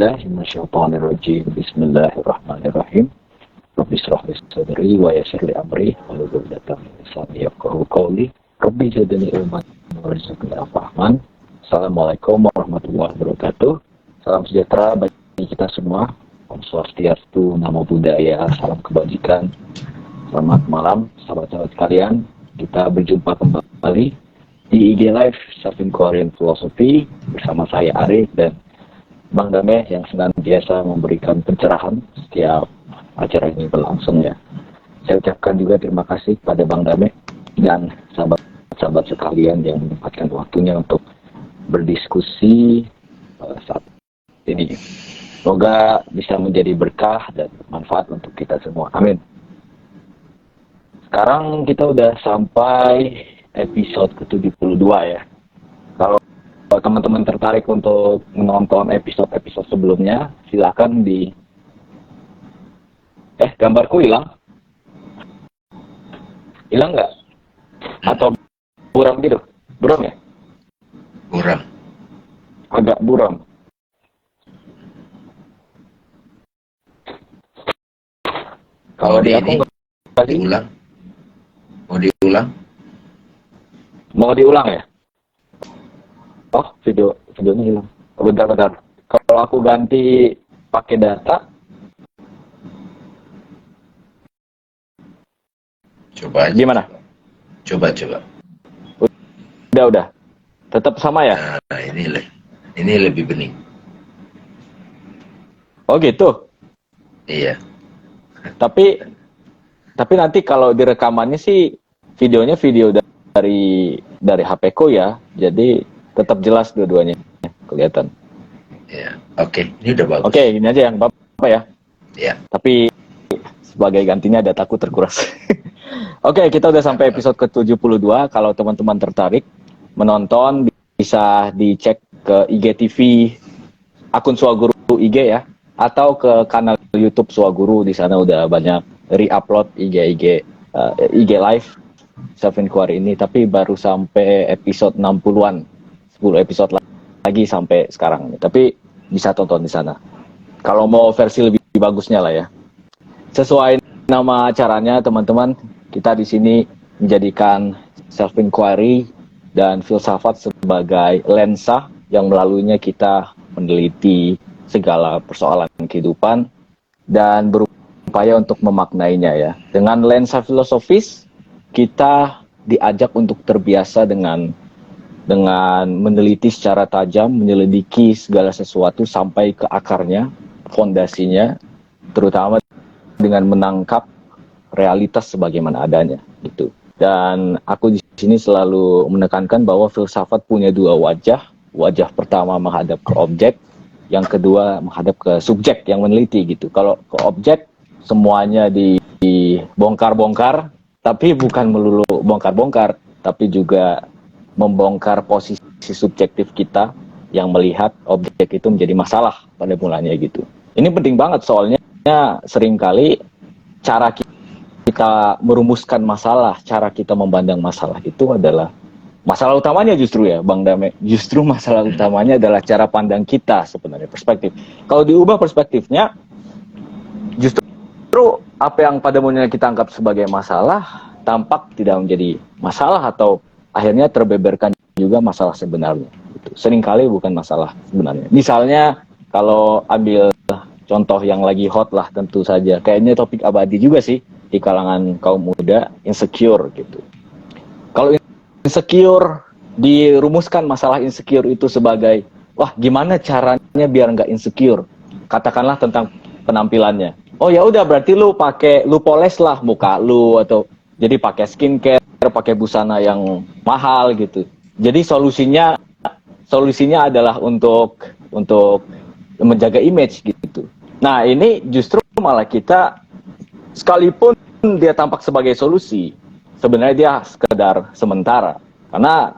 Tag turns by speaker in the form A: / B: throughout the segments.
A: billahi minasyaitonirrajim. Bismillahirrahmanirrahim. Rabbi shrah li sadri wa yassir li amri wahlul 'uqdatam min lisani yafqahu qawli. Rabbi zidni ilman warzuqni fahman. Assalamualaikum warahmatullahi wabarakatuh. Salam sejahtera bagi kita semua. Om Swastiastu, Namo Buddhaya, salam kebajikan. Selamat malam sahabat-sahabat sekalian. Kita berjumpa kembali di IG Live Self-Inquiry and Philosophy bersama saya Arif dan Bang Dame yang senantiasa memberikan pencerahan setiap acara ini berlangsung ya. Saya ucapkan juga terima kasih pada Bang Dame dan sahabat-sahabat sekalian yang menyempatkan waktunya untuk berdiskusi saat ini. Semoga bisa menjadi berkah dan manfaat untuk kita semua. Amin. Sekarang kita udah sampai episode ke-72 ya. Kalau teman-teman tertarik untuk menonton episode-episode sebelumnya, silakan di gambarku hilang? Hilang nggak? Atau buram gitu? Buram ya?
B: Buram.
A: Agak buram. Kalau di aku nggak
B: diulang. Mau diulang?
A: Mau diulang ya? Oh, videonya hilang. Bentar. Kalau aku ganti pakai data,
B: coba aja.
A: gimana?
B: Coba.
A: Udah. Tetap sama ya?
B: Nah, ini lebih bening.
A: Oh gitu.
B: Iya.
A: Tapi nanti kalau direkamannya sih videonya video dari HP ku ya. Jadi tetap jelas dua-duanya kelihatan.
B: Iya. Oke, ini udah bagus.
A: Oke, ini aja yang Bapak ya.
B: Iya.
A: Tapi sebagai gantinya dataku terkuras. Oke, kita udah sampai episode ke-72. Kalau teman-teman tertarik menonton, bisa dicek ke IGTV akun Swaguru IG ya, atau ke kanal YouTube Swaguru. Di sana udah banyak re-upload IG Live Self-Inquiry ini, tapi baru sampai episode 60-an. 10 episode lagi sampai sekarang. Tapi bisa tonton di sana. Kalau mau versi lebih bagusnya lah ya. Sesuai nama acaranya teman-teman, kita di sini menjadikan self-inquiry dan filsafat sebagai lensa yang melaluinya kita meneliti segala persoalan kehidupan dan berupaya untuk memaknainya ya. Dengan lensa filosofis, kita diajak untuk terbiasa dengan meneliti secara tajam, menyelidiki segala sesuatu sampai ke akarnya, fondasinya, terutama dengan menangkap realitas sebagaimana adanya gitu. Dan aku di sini selalu menekankan bahwa filsafat punya dua wajah. Wajah pertama menghadap ke objek, yang kedua menghadap ke subjek yang meneliti gitu. Kalau ke objek semuanya dibongkar-bongkar, tapi bukan melulu bongkar-bongkar, tapi juga membongkar posisi subjektif kita yang melihat objek itu menjadi masalah pada mulanya gitu. Ini penting banget soalnya seringkali cara kita merumuskan masalah, cara kita memandang masalah itu adalah masalah utamanya justru ya Bang Dame. Justru masalah utamanya adalah cara pandang kita sebenarnya, perspektif. Kalau diubah perspektifnya, justru apa yang pada mulanya kita anggap sebagai masalah tampak tidak menjadi masalah atau akhirnya terbeberkan juga masalah sebenarnya. Seringkali bukan masalah sebenarnya. Misalnya kalau ambil contoh yang lagi hot lah tentu saja. Kayaknya topik abadi juga sih di kalangan kaum muda, insecure gitu. Kalau insecure, dirumuskan masalah insecure itu sebagai, wah gimana caranya biar nggak insecure? Katakanlah tentang penampilannya. Oh ya udah berarti lu poles lah muka lu, atau jadi pakai skincare, pakai busana yang mahal gitu. Jadi solusinya adalah untuk menjaga image gitu. Nah ini justru malah kita, sekalipun dia tampak sebagai solusi, sebenarnya dia sekedar sementara. Karena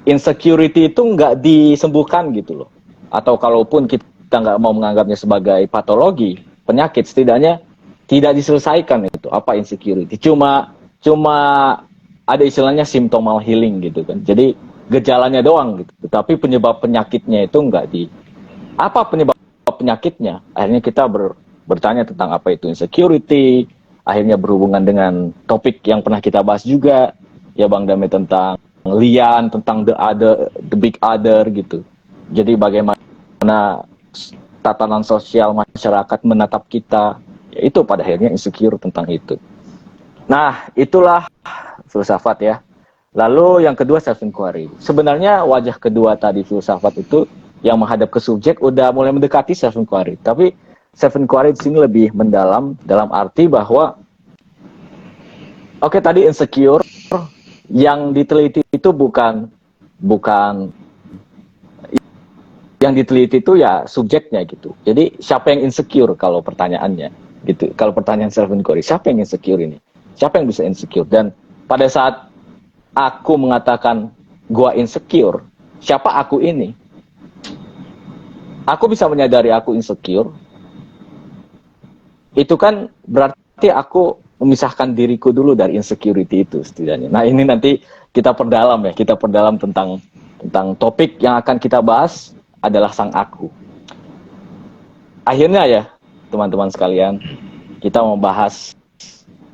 A: insecurity itu nggak disembuhkan gitu loh. Atau kalaupun kita nggak mau menganggapnya sebagai patologi, penyakit, setidaknya tidak diselesaikan itu. Apa insecurity? Cuma ada istilahnya symptomal healing gitu kan. Jadi gejalanya doang gitu. Tapi penyebab penyakitnya itu nggak apa penyebab penyakitnya. Akhirnya kita bertanya tentang apa itu insecurity, akhirnya berhubungan dengan topik yang pernah kita bahas juga, ya Bang Dame, tentang lian, tentang the big other gitu. Jadi bagaimana tatanan sosial masyarakat menatap kita, ya itu pada akhirnya insecure tentang itu. Nah, itulah filsafat ya. Lalu yang kedua self inquiry. Sebenarnya wajah kedua tadi filsafat itu yang menghadap ke subjek udah mulai mendekati self inquiry. Tapi self inquiry di sini lebih mendalam dalam arti bahwa oke, tadi insecure yang diteliti itu bukan yang diteliti itu ya subjeknya gitu. Jadi siapa yang insecure kalau pertanyaannya gitu. Kalau pertanyaan self inquiry, siapa yang insecure ini? Siapa yang bisa insecure? Dan pada saat aku mengatakan gua insecure, siapa aku ini? Aku bisa menyadari aku insecure. Itu kan berarti aku memisahkan diriku dulu dari insecurity itu setidaknya. Nah, ini nanti kita perdalam ya, kita perdalam tentang topik yang akan kita bahas adalah sang aku. Akhirnya ya, teman-teman sekalian, kita membahas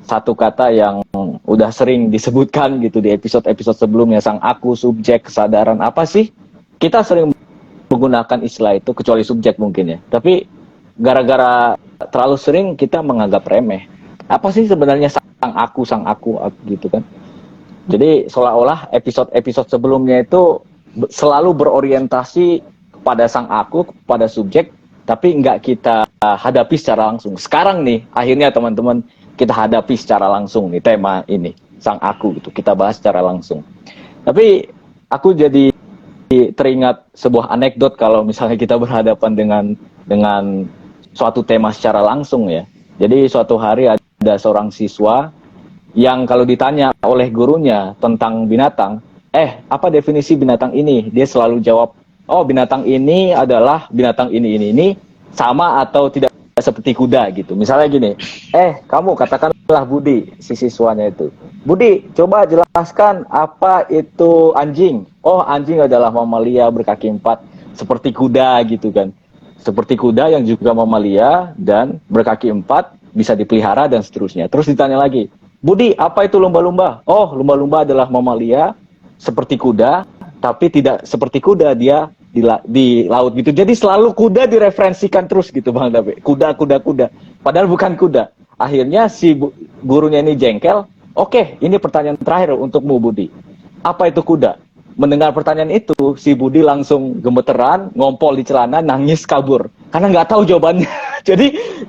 A: satu kata yang udah sering disebutkan gitu di episode-episode sebelumnya, sang aku, subjek, kesadaran. Apa sih? Kita sering menggunakan istilah itu, kecuali subjek mungkin ya. Tapi gara-gara terlalu sering kita menganggap remeh. Apa sih sebenarnya sang aku gitu kan? Jadi seolah-olah episode-episode sebelumnya itu selalu berorientasi kepada sang aku, kepada subjek, tapi nggak kita hadapi secara langsung. Sekarang nih, akhirnya teman-teman, kita hadapi secara langsung nih tema ini, sang aku gitu. Kita bahas secara langsung. Tapi aku jadi teringat sebuah anekdot kalau misalnya kita berhadapan dengan suatu tema secara langsung ya. Jadi suatu hari ada seorang siswa yang kalau ditanya oleh gurunya tentang binatang, apa definisi binatang ini? Dia selalu jawab, oh binatang ini adalah binatang ini sama atau tidak seperti kuda gitu. Misalnya gini, kamu katakanlah Budi, si siswanya itu. Budi, coba jelaskan apa itu anjing. Oh, anjing adalah mamalia berkaki 4, seperti kuda gitu kan. Seperti kuda yang juga mamalia dan berkaki 4, bisa dipelihara dan seterusnya. Terus ditanya lagi, Budi, apa itu lumba-lumba? Oh, lumba-lumba adalah mamalia seperti kuda, tapi tidak seperti kuda, dia di laut gitu. Jadi selalu kuda direferensikan terus gitu Bang Dabe. Kuda. Padahal bukan kuda. Akhirnya si gurunya ini jengkel. Oke, ini pertanyaan terakhir untukmu Budi. Apa itu kuda? Mendengar pertanyaan itu, si Budi langsung gemeteran, ngompol di celana, nangis kabur. Karena nggak tahu jawabannya.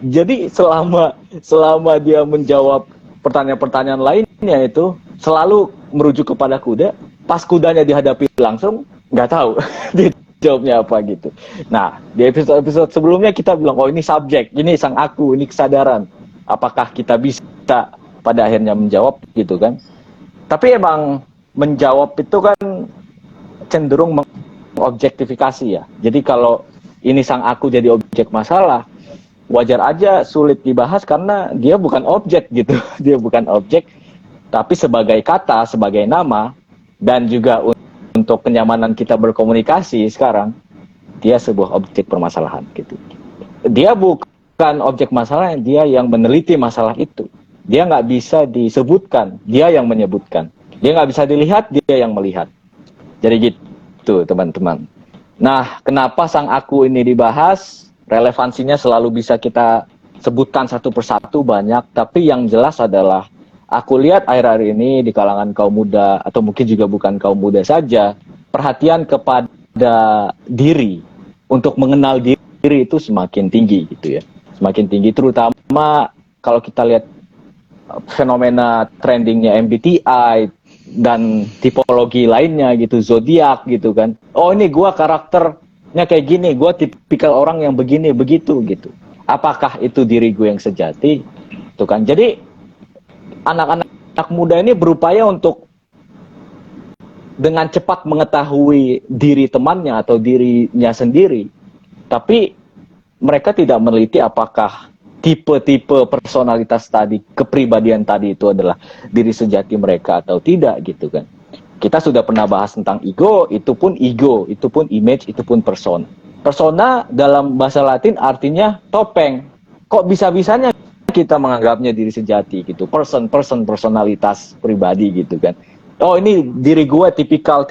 A: jadi selama dia menjawab pertanyaan-pertanyaan lainnya itu selalu merujuk kepada kuda. Pas kudanya dihadapi langsung, nggak tahu. Jawabnya apa gitu. Nah, di episode sebelumnya kita bilang, oh ini subjek, ini sang aku, ini kesadaran. Apakah kita bisa pada akhirnya menjawab gitu kan? Tapi emang menjawab itu kan cenderung mengobjektifikasi ya. Jadi kalau ini sang aku jadi objek masalah, wajar aja sulit dibahas karena dia bukan objek gitu. Dia bukan objek, tapi sebagai kata, sebagai nama, dan juga untuk kenyamanan kita berkomunikasi sekarang, dia sebuah objek permasalahan gitu. Dia bukan objek masalah, dia yang meneliti masalah itu. Dia nggak bisa disebutkan, dia yang menyebutkan. Dia nggak bisa dilihat, dia yang melihat. Jadi gitu teman-teman. Nah, kenapa sang aku ini dibahas? Relevansinya selalu bisa kita sebutkan satu persatu banyak, tapi yang jelas adalah aku lihat akhir-akhir ini di kalangan kaum muda, atau mungkin juga bukan kaum muda saja, perhatian kepada diri, untuk mengenal diri itu semakin tinggi gitu ya. Semakin tinggi, terutama kalau kita lihat fenomena trendingnya MBTI dan tipologi lainnya gitu, zodiak gitu kan. Oh ini gua karakternya kayak gini, gua tipikal orang yang begini, begitu gitu. Apakah itu diri gue yang sejati? Tuh kan. Jadi anak-anak muda ini berupaya untuk dengan cepat mengetahui diri temannya atau dirinya sendiri, tapi mereka tidak meneliti apakah tipe-tipe personalitas tadi, kepribadian tadi itu adalah diri sejati mereka atau tidak gitu kan. Kita sudah pernah bahas tentang ego, itu pun image, itu pun person. Persona dalam bahasa Latin artinya topeng. Kok bisa-bisanya kita menganggapnya diri sejati gitu, personalitas pribadi gitu kan. Oh ini diri gue tipikal,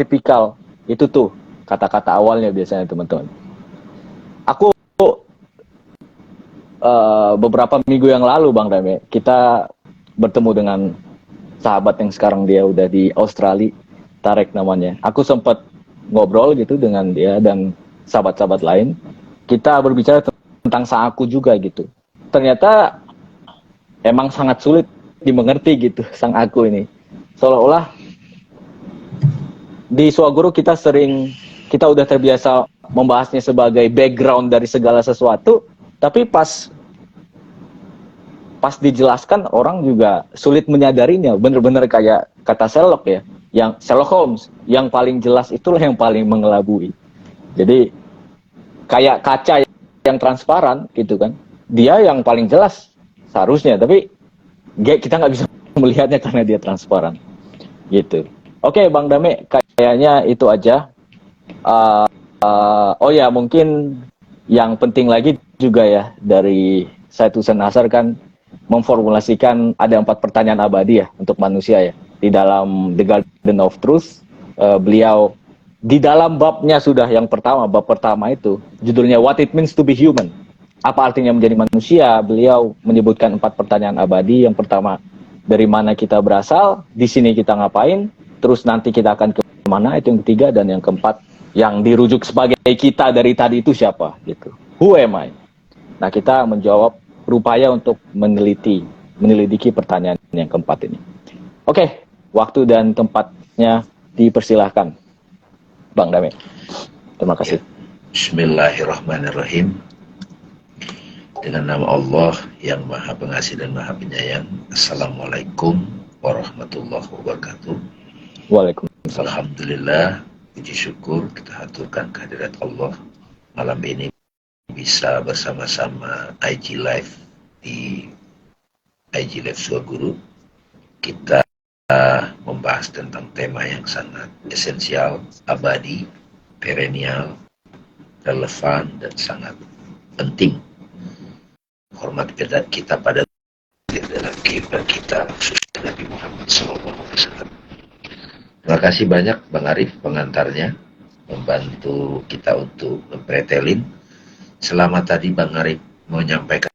A: itu tuh kata-kata awalnya biasanya teman-teman. Aku beberapa minggu yang lalu Bang Dame, kita bertemu dengan sahabat yang sekarang dia udah di Australia, Tarek namanya. Aku sempat ngobrol gitu dengan dia dan sahabat-sahabat lain. Kita berbicara tentang sang aku juga gitu. Ternyata emang sangat sulit dimengerti gitu sang aku ini. Seolah-olah di Swaguru kita udah terbiasa membahasnya sebagai background dari segala sesuatu, tapi pas dijelaskan orang juga sulit menyadarinya. Bener-bener kayak kata Sherlock ya, yang Sherlock Holmes, yang paling jelas itulah yang paling mengelabui. Jadi kayak kaca yang transparan gitu kan, dia yang paling jelas seharusnya, tapi kita nggak bisa melihatnya karena dia transparan gitu. Oke Bang Dame, kayaknya itu aja. Oh ya, mungkin yang penting lagi juga ya, dari Syed Hussein Nasar kan memformulasikan ada 4 pertanyaan abadi ya untuk manusia ya. Di dalam The Garden of Truth, beliau di dalam babnya sudah yang pertama, bab pertama itu judulnya What It Means to Be Human. Apa artinya menjadi manusia? Beliau menyebutkan 4 pertanyaan abadi. Yang pertama, dari mana kita berasal? Di sini kita ngapain? Terus nanti kita akan kemana? Itu yang ketiga. Dan yang keempat, yang dirujuk sebagai kita dari tadi itu siapa? Gitu. Who am I? Nah, kita menjawab, berupaya untuk menyelidiki pertanyaan yang keempat ini. Oke, waktu dan tempatnya dipersilahkan, Bang Dame. Terima kasih.
B: Bismillahirrahmanirrahim. Dengan nama Allah yang Maha Pengasih dan Maha Penyayang. Assalamualaikum warahmatullahi wabarakatuh.
A: Waalaikumsalam.
B: Alhamdulillah, puji syukur kita haturkan kehadirat Allah malam ini bisa bersama-sama IG Live di IG Live Swaguru. Kita membahas tentang tema yang sangat esensial, abadi, perennial, relevan, dan sangat penting. Hormat kita pada dalam kehidupan kita, khususnya Nabi Muhammad SAW. Terima kasih banyak Bang Arif pengantarnya, membantu kita untuk mempretelin. Selamat tadi Bang Arif menyampaikan.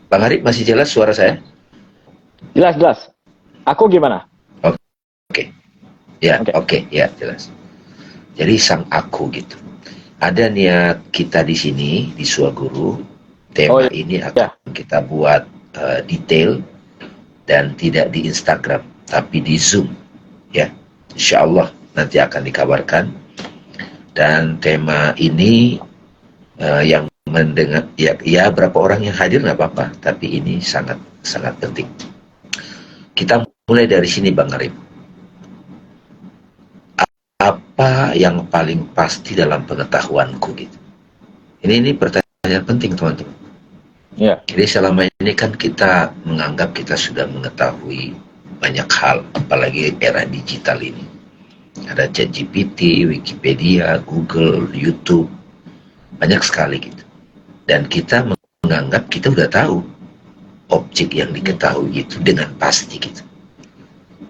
B: Bang Arif masih jelas suara saya?
A: Jelas. Aku gimana?
B: Oke. Ya, oke, ya jelas. Jadi sang aku gitu. Ada niat kita di sini di Swaguru, tema ini akan kita buat detail dan tidak di Instagram, tapi di Zoom, ya. Insya Allah nanti akan dikabarkan. Dan tema ini yang mendengar, ya berapa orang yang hadir nggak apa-apa, tapi ini sangat penting. Kita mulai dari sini Bang Arif. Apa yang paling pasti dalam pengetahuanku gitu? Ini pertanyaan penting teman-teman. Ya. Jadi selama ini kan kita menganggap kita sudah mengetahui banyak hal, apalagi era digital ini. Ada ChatGPT, Wikipedia, Google, YouTube, banyak sekali gitu. Dan kita menganggap kita udah tahu objek yang diketahui itu dengan pasti gitu.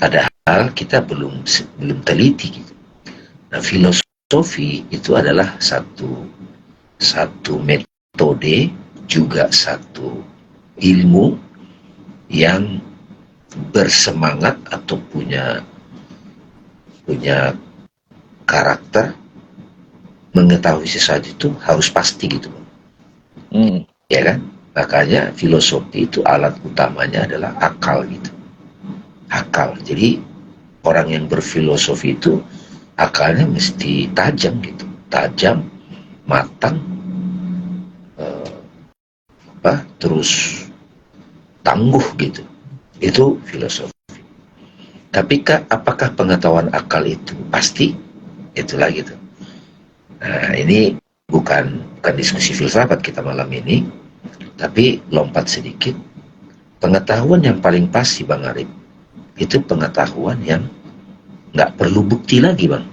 B: Padahal kita belum teliti gitu. Nah, filosofi itu adalah satu metode, juga satu ilmu yang bersemangat atau punya karakter mengetahui sesuatu itu harus pasti gitu. Ya kan? Makanya filosofi itu alat utamanya adalah akal gitu. Akal. Jadi orang yang berfilosofi itu akalnya mesti tajam gitu, tajam, matang, terus tangguh gitu. Itu filosofi. Tapi apakah pengetahuan akal itu pasti? Itulah gitu. Nah, ini bukan diskusi filsafat kita malam ini, tapi lompat sedikit. Pengetahuan yang paling pasti Bang Arif, itu pengetahuan yang nggak perlu bukti lagi Bang.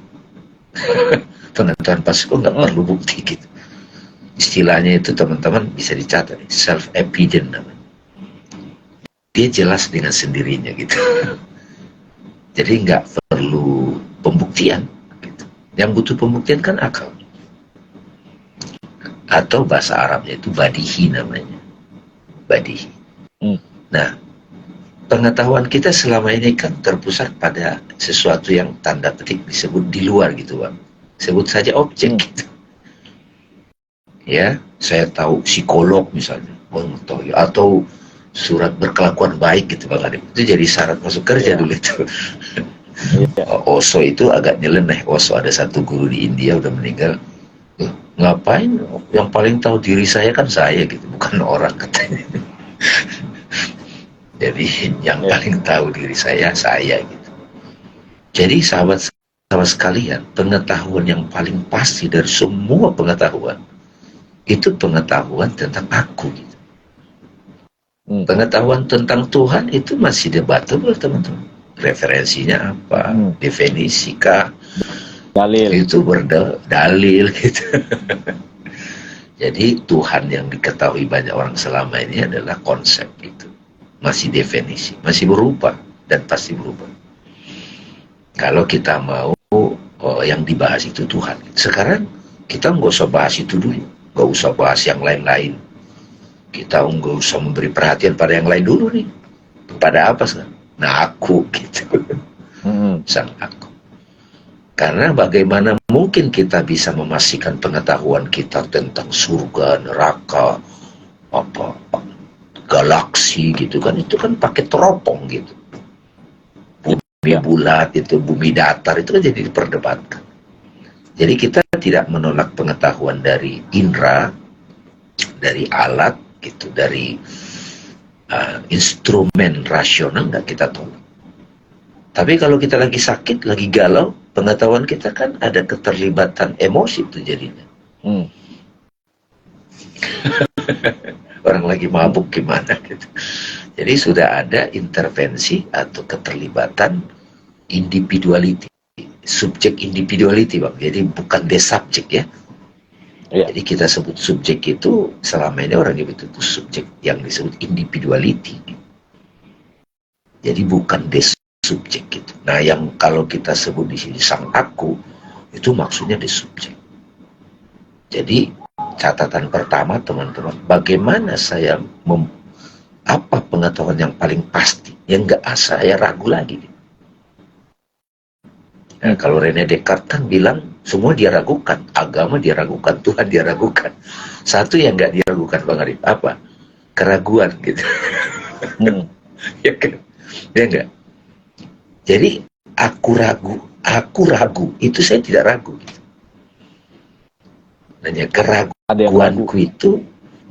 B: Pengetahuan pasti kok nggak perlu bukti gitu. Istilahnya itu teman-teman bisa dicatat, self-evident namanya. Dia jelas dengan sendirinya gitu. Jadi nggak perlu pembuktian gitu. Yang butuh pembuktian kan akal. Atau bahasa Arabnya itu badihi namanya. Badihi. Nah, pengetahuan kita selama ini kan terpusat pada sesuatu yang tanda petik disebut di luar gitu Bang. Sebut saja objek gitu. Ya, saya tahu psikolog misalnya, atau surat berkelakuan baik gitu Bang Adip. Itu jadi syarat masuk kerja dulu itu. Osho itu agak nyeleneh. Osho ada satu guru di India udah meninggal. Ngapain? Yang paling tahu diri saya kan saya gitu, bukan orang katanya. Jadi yang paling tahu diri saya gitu. Jadi sahabat sekalian, pengetahuan yang paling pasti dari semua pengetahuan itu pengetahuan tentang aku gitu. Pengetahuan tentang Tuhan itu masih debatable teman-teman. Referensinya apa? Definisi kah? Dalil. Itu berdalil gitu. Jadi Tuhan yang diketahui banyak orang selama ini adalah konsep itu. Masih definisi, masih berubah dan pasti berubah. Kalau kita mau yang dibahas itu Tuhan. Sekarang kita nggak usah bahas itu dulu, nggak usah bahas yang lain-lain. Kita nggak usah memberi perhatian pada yang lain dulu nih. Pada apa sekarang? Nah aku gitu. Sang aku. Karena bagaimana mungkin kita bisa memastikan pengetahuan kita tentang surga, neraka, apa, galaksi gitu kan, itu kan pakai teropong gitu. Bumi bulat itu, bumi datar itu kan jadi diperdebatkan. Jadi kita tidak menolak pengetahuan dari indera, dari alat gitu, dari instrumen rasional nggak kita tolak. Tapi kalau kita lagi sakit, lagi galau, pengetahuan kita kan ada keterlibatan emosi itu jadinya. Orang lagi mabuk gimana gitu. Jadi sudah ada intervensi atau keterlibatan individuality, subjek individuality Bang. Jadi bukan the subject ya. Jadi kita sebut subjek itu selama ini orang itu subjek yang disebut individuality. Jadi bukan the subjek gitu. Nah, yang kalau kita sebut di sini sang aku itu maksudnya the subjek. Jadi catatan pertama teman-teman, bagaimana saya apa pengetahuan yang paling pasti yang nggak saya ragu lagi. Nah, kalau Rene Descartes kan bilang semua dia ragukan, agama dia ragukan, Tuhan dia ragukan. Satu yang nggak diragukan Bang Arif, apa? Keraguan gitu. Ya kan? Ya enggak? Jadi aku ragu, itu saya tidak ragu. Gitu. Hanya keraguanku itu,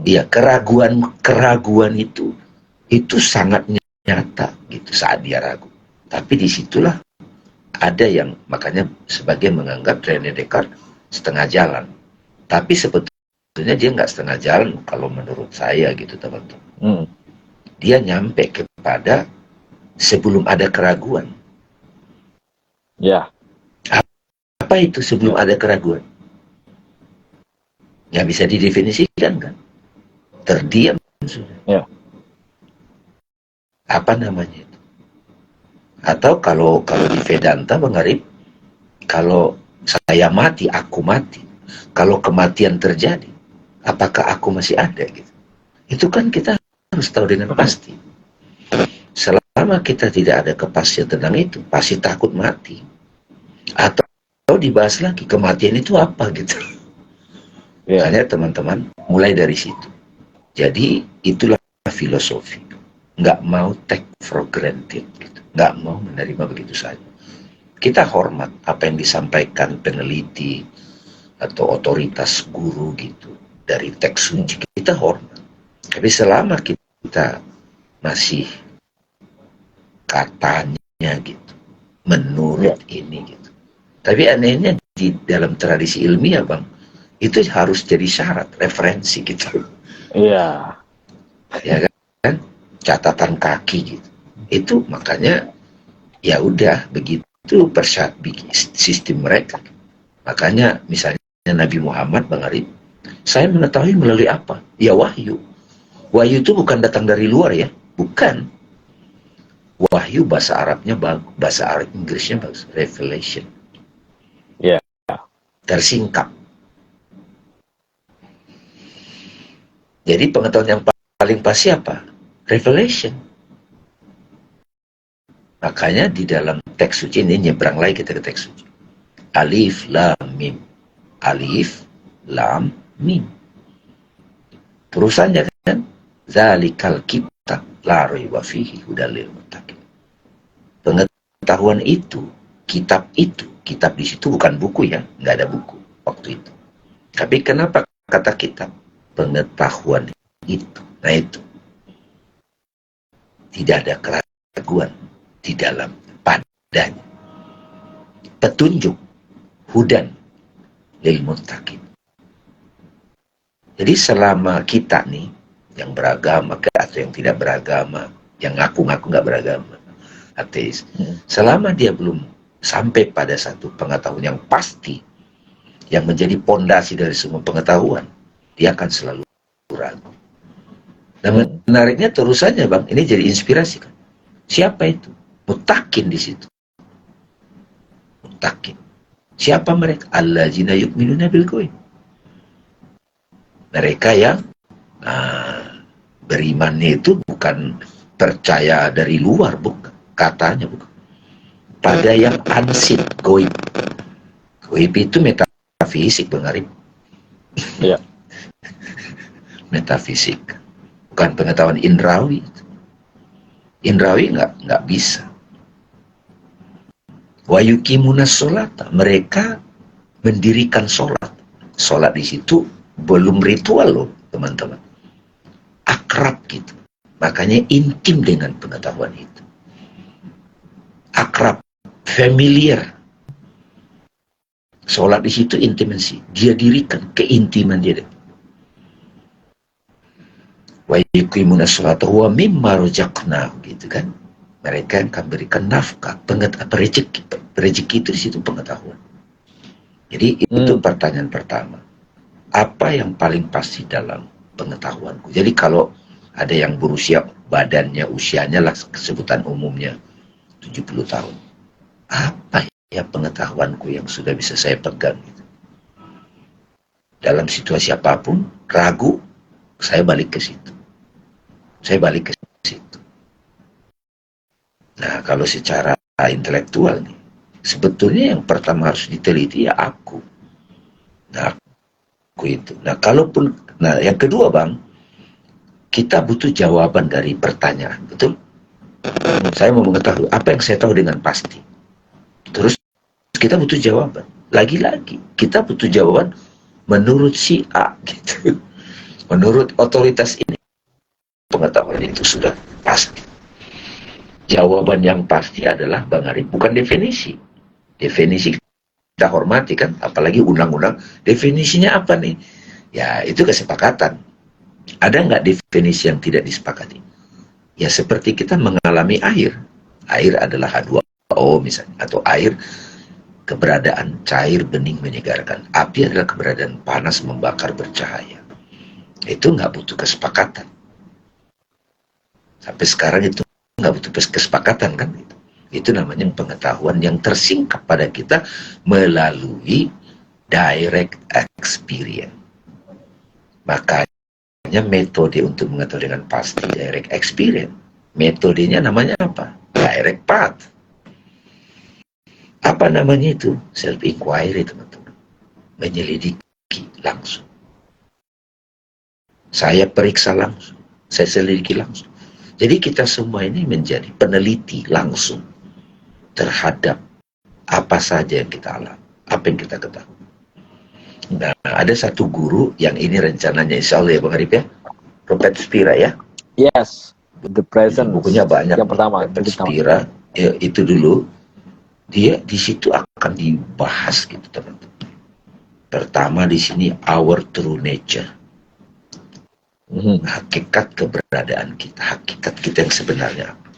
B: ya keraguan itu sangat nyata gitu saat dia ragu. Tapi disitulah ada yang makanya sebagian menganggap René Descartes setengah jalan. Tapi sebetulnya dia nggak setengah jalan kalau menurut saya gitu teman-teman. Dia nyampe kepada sebelum ada keraguan. Ya. Apa itu sebelum ada keraguan? Ya bisa didefinisikan kan? Terdiam sudah. Ya. Apa namanya itu? Atau kalau di Vedanta Bang Arif, kalau saya mati, aku mati. Kalau kematian terjadi, apakah aku masih ada gitu? Itu kan kita harus tahu dengan pasti. Selama kita tidak ada kepastian tentang itu, pasti takut mati. Atau dibahas lagi kematian itu apa gitu. Makanya teman-teman mulai dari situ. Jadi itulah filosofi. Nggak mau take for granted gitu. Nggak mau menerima begitu saja. Kita hormat apa yang disampaikan peneliti atau otoritas guru gitu dari teks suci, kita hormat. Tapi selama kita masih katanya gitu, menurut ini gitu. Tapi anehnya di dalam tradisi ilmiah Bang, itu harus jadi syarat, referensi gitu. Iya. Ya kan? catatan kaki gitu. Itu makanya ya udah begitu sistem mereka. Makanya misalnya Nabi Muhammad, Bang Arif, saya mengetahui melalui apa? Ya wahyu. Wahyu itu bukan datang dari luar ya, bukan. Wahyu bahasa Arabnya bagus, bahasa Arab Inggrisnya bagus, revelation.
A: Ya. Yeah.
B: Tersingkap. Jadi pengetahuan yang paling pasti apa? Revelation. Makanya di dalam teks suci ini, nyebrang lagi kita ke teks suci. Alif, Lam, Mim. Alif, Lam, Mim. Terusannya kan, Zalikal kitab la raiba fihi hudal lil muttaqin. Pengetahuan itu, kitab di situ bukan buku ya, nggak ada buku waktu itu. Tapi kenapa kata kitab? Pengetahuan itu. Nah itu. Tidak ada keraguan di dalam padanya. Petunjuk, hudan lil muttaqin. Jadi selama kita nih yang beragama atau yang tidak beragama, yang ngaku-ngaku nggak beragama, ateis, selama dia belum sampai pada satu pengetahuan yang pasti, yang menjadi pondasi dari semua pengetahuan, dia akan selalu ragu. Nah, menariknya terusannya Bang, ini jadi inspirasi kan. Siapa itu? Muttaqin di situ. Muttaqin. Siapa mereka? Allazina yu'minuna bil ghaib. Mereka yang berimannya itu bukan percaya dari luar, bukan. Katanya bukan. Pada yang unseen, ghaib. Ghaib itu metafisik, Bang Arif.
A: Iya.
B: Metafisik. Bukan pengetahuan indrawi. Indrawi nggak bisa. Wa yuqimuna sholata, mereka mendirikan sholat. Sholat di situ belum ritual loh, teman-teman. Akrab gitu. Makanya intim dengan pengetahuan itu. Akrab, familiar. Sholat di situ intimacy. Dia dirikan keintiman dia. Wa yuqimuna sholata wa mimma razaqnahum, gitu kan. Mereka yang akan berikan nafkah, rezeki itu di situ pengetahuan. Jadi itu pertanyaan pertama. Apa yang paling pasti dalam pengetahuanku? Jadi kalau ada yang berusia, badannya, usianya lah sebutan umumnya 70 tahun. Apa ya pengetahuanku yang sudah bisa saya pegang? Gitu. Dalam situasi apapun, ragu, saya balik ke situ. Saya balik ke situ. Nah, kalau secara intelektual nih, sebetulnya yang pertama harus diteliti ya aku. Nah, aku itu. Nah, yang kedua Bang, kita butuh jawaban dari pertanyaan, betul? Saya mau mengetahui apa yang saya tahu dengan pasti. Terus kita butuh jawaban. Lagi-lagi, kita butuh jawaban menurut si A, gitu. Menurut otoritas ini, pengetahuan itu sudah pasti. Jawaban yang pasti adalah Bang Arif, bukan definisi. Definisi kita hormati kan, apalagi undang-undang. Definisinya apa nih? Ya itu kesepakatan. Ada nggak definisi yang tidak disepakati? Ya seperti kita mengalami air. Air adalah H2O misalnya, atau air keberadaan cair bening menyegarkan. Api adalah keberadaan panas membakar bercahaya. Itu nggak butuh kesepakatan. Sampai sekarang itu nggak butuh kesepakatan kan? Itu namanya pengetahuan yang tersingkap pada kita melalui direct experience. Makanya metode untuk mengetahui dengan pasti direct experience. Metodenya namanya apa? Direct path. Apa namanya itu? Self inquiry, teman-teman. Menyelidiki langsung. Saya periksa langsung. Saya selidiki langsung. Jadi kita semua ini menjadi peneliti langsung terhadap apa saja yang kita alami, apa yang kita ketahui. Nah, ada satu guru yang ini rencananya insya Allah ya Bang Arif ya, Robert Spira ya.
A: Yes, The Present.
B: Bukunya banyak.
A: Yang pertama,
B: Robert Spira, ya, itu dulu. Dia di situ akan dibahas gitu teman-teman. Pertama di sini our true nature. hakikat keberadaan kita, hakikat kita yang sebenarnya apa.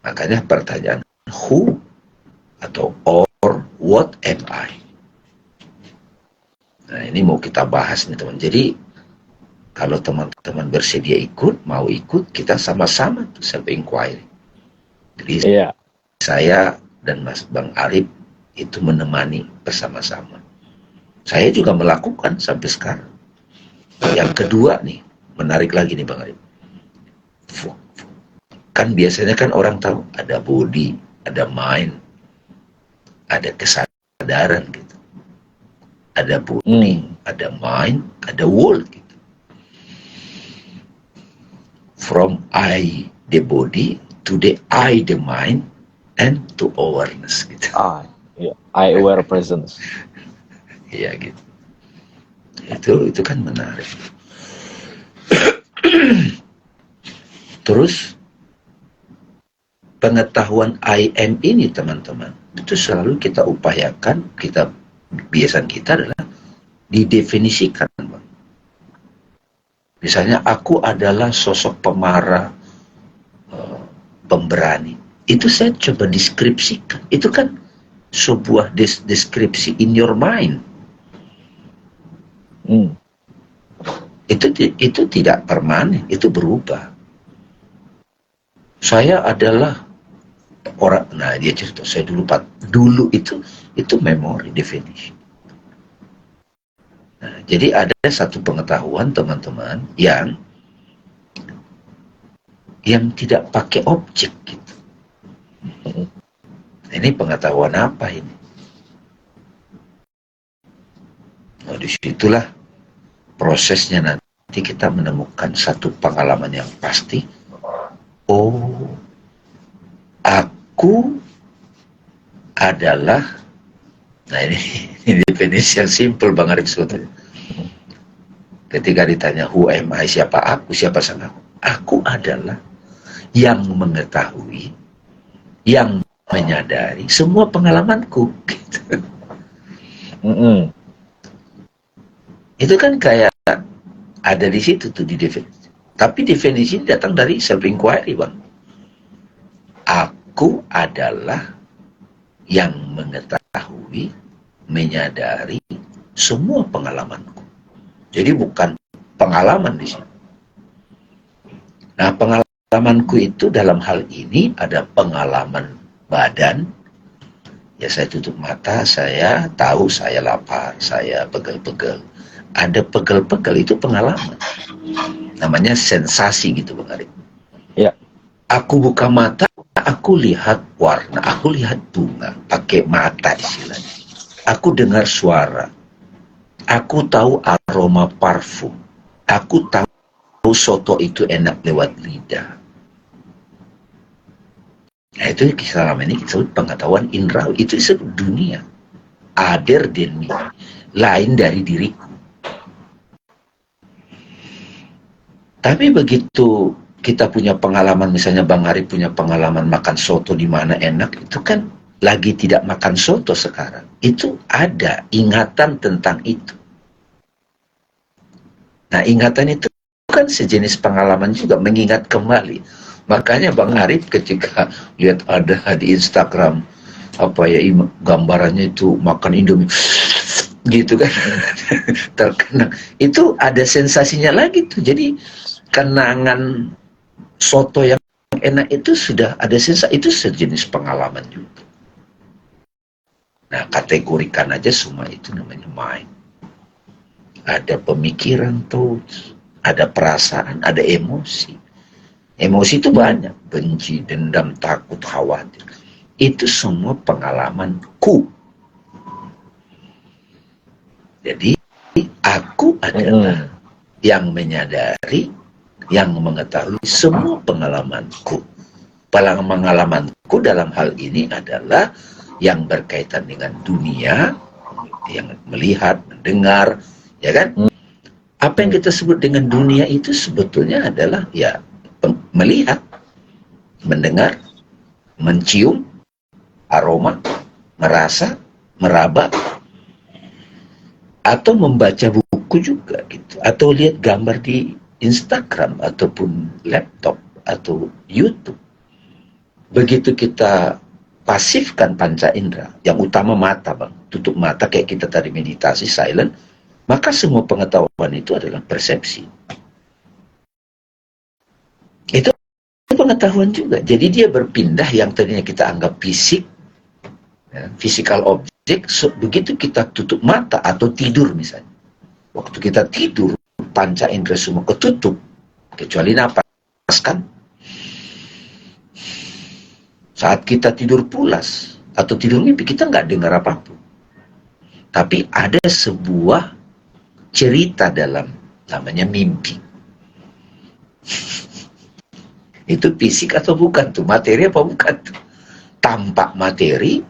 B: Makanya pertanyaan who atau or what am I. Nah, ini mau kita bahas nih teman. Jadi kalau teman-teman bersedia ikut, mau ikut, kita sama-sama tuh self inquiry. Jadi saya dan Mas Bang Arif itu menemani bersama-sama. Saya juga melakukan sampai sekarang. Yang kedua nih, menarik lagi nih Bang Arif. Kan biasanya kan orang tahu ada body, ada mind, ada kesadaran gitu. Ada body, ada mind, ada world gitu. From I the body to the I the mind and to awareness gitu.
A: I aware presence.
B: Iya gitu. Itu kan menarik. Terus pengetahuan I am ini teman-teman, itu selalu kita upayakan, kebiasaan kita adalah didefinisikan. Misalnya aku adalah sosok pemarah, pemberani. Itu saya coba deskripsikan. Itu kan sebuah deskripsi in your mind. Itu tidak permanen, itu berubah. Saya adalah orang, nah dia cerita, saya dulu itu memori definisi. Nah, jadi ada satu pengetahuan teman-teman yang tidak pakai objek gitu. Ini pengetahuan apa ini? Nah, disitulah prosesnya nanti kita menemukan satu pengalaman yang pasti. Oh, aku adalah, nah ini definisi yang simple Bang Arif sebetulnya. Ketika ditanya who am I, siapa aku, siapa sang aku? Aku adalah yang mengetahui, yang menyadari semua pengalamanku. Gitu. Itu kan kayak ada di situ tuh di definisi. Tapi definisi ini datang dari self inquiry Bang. Aku adalah yang mengetahui, menyadari semua pengalamanku. Jadi bukan pengalaman di sini. Nah, pengalamanku itu dalam hal ini ada pengalaman badan. Ya saya tutup mata, saya tahu saya lapar, saya pegel-pegel. Ada pegel-pegel itu pengalaman. Namanya sensasi gitu Bang Arif.
A: Ya.
B: Aku buka mata, aku lihat warna, aku lihat bunga, pakai mata istilahnya. Aku dengar suara. Aku tahu aroma parfum. Aku tahu soto itu enak lewat lidah. Nah itu selama ini disebut pengetahuan indra. Itu disebut dunia. Other than me. Lain dari diriku. Tapi begitu kita punya pengalaman, misalnya Bang Arif punya pengalaman makan soto di mana enak, itu kan lagi tidak makan soto sekarang. Itu ada ingatan tentang itu. Nah, ingatan itu kan sejenis pengalaman juga, mengingat kembali. Makanya Bang Arif ketika lihat ada di Instagram apa ya gambarannya itu makan Indomie gitu kan terkenang, itu ada sensasinya lagi tuh. Jadi kenangan soto yang enak itu sudah ada sensasi, itu sejenis pengalaman juga. Nah, kategorikan aja semua itu namanya mind. Ada pemikiran, thoughts, ada perasaan, ada emosi. Emosi itu banyak, benci, dendam, takut, khawatir. Itu semua pengalamanku. Jadi aku adalah yang menyadari, yang mengetahui semua pengalamanku. Pengalamanku dalam hal ini adalah yang berkaitan dengan dunia, yang melihat, mendengar, ya kan? Apa yang kita sebut dengan dunia itu sebetulnya adalah ya melihat, mendengar, mencium, aroma, merasa, meraba, atau membaca buku juga gitu, atau lihat gambar di Instagram ataupun laptop atau YouTube, begitu kita pasifkan panca indera, yang utama mata bang, tutup mata kayak kita tadi meditasi silent, maka semua pengetahuan itu adalah persepsi. Itu pengetahuan juga. Jadi dia berpindah yang tadinya kita anggap fisik, ya, physical object, begitu kita tutup mata atau tidur misalnya. Waktu kita tidur, panca indera semua ketutup, kecuali napas kan. Saat kita tidur pulas atau tidur mimpi, kita nggak dengar apapun. Tapi ada sebuah cerita dalam, namanya mimpi. Itu fisik atau bukan tuh? Materi apa bukan tuh? Tampak materi,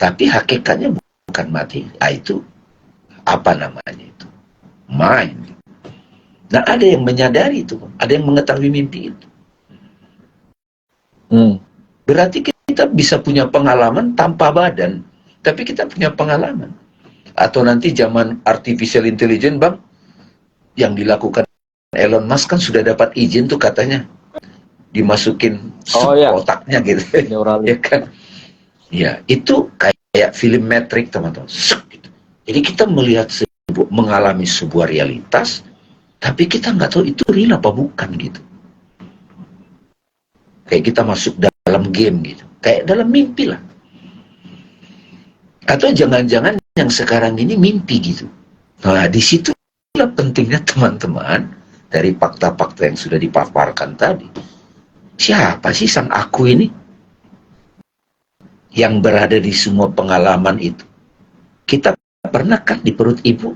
B: tapi hakikatnya bukan materi. Itu apa namanya itu? Mind. Nah, ada yang menyadari itu, ada yang mengetahui mimpi itu. Berarti kita bisa punya pengalaman tanpa badan, tapi kita punya pengalaman. Atau nanti zaman artificial intelligence bang, yang dilakukan Elon Musk kan sudah dapat izin tuh katanya, dimasukin otaknya gitu. Ya kan? Ya, itu kayak film Matrix teman-teman. Gitu. Jadi kita melihat mengalami sebuah realitas, tapi kita nggak tahu itu real apa bukan gitu. Kayak kita masuk dalam game gitu, kayak dalam mimpi lah. Atau jangan-jangan yang sekarang ini mimpi gitu. Nah, disitulah pentingnya teman-teman dari fakta-fakta yang sudah dipaparkan tadi. Siapa sih sang aku ini? Yang berada di semua pengalaman itu. Kita pernah kan di perut ibu?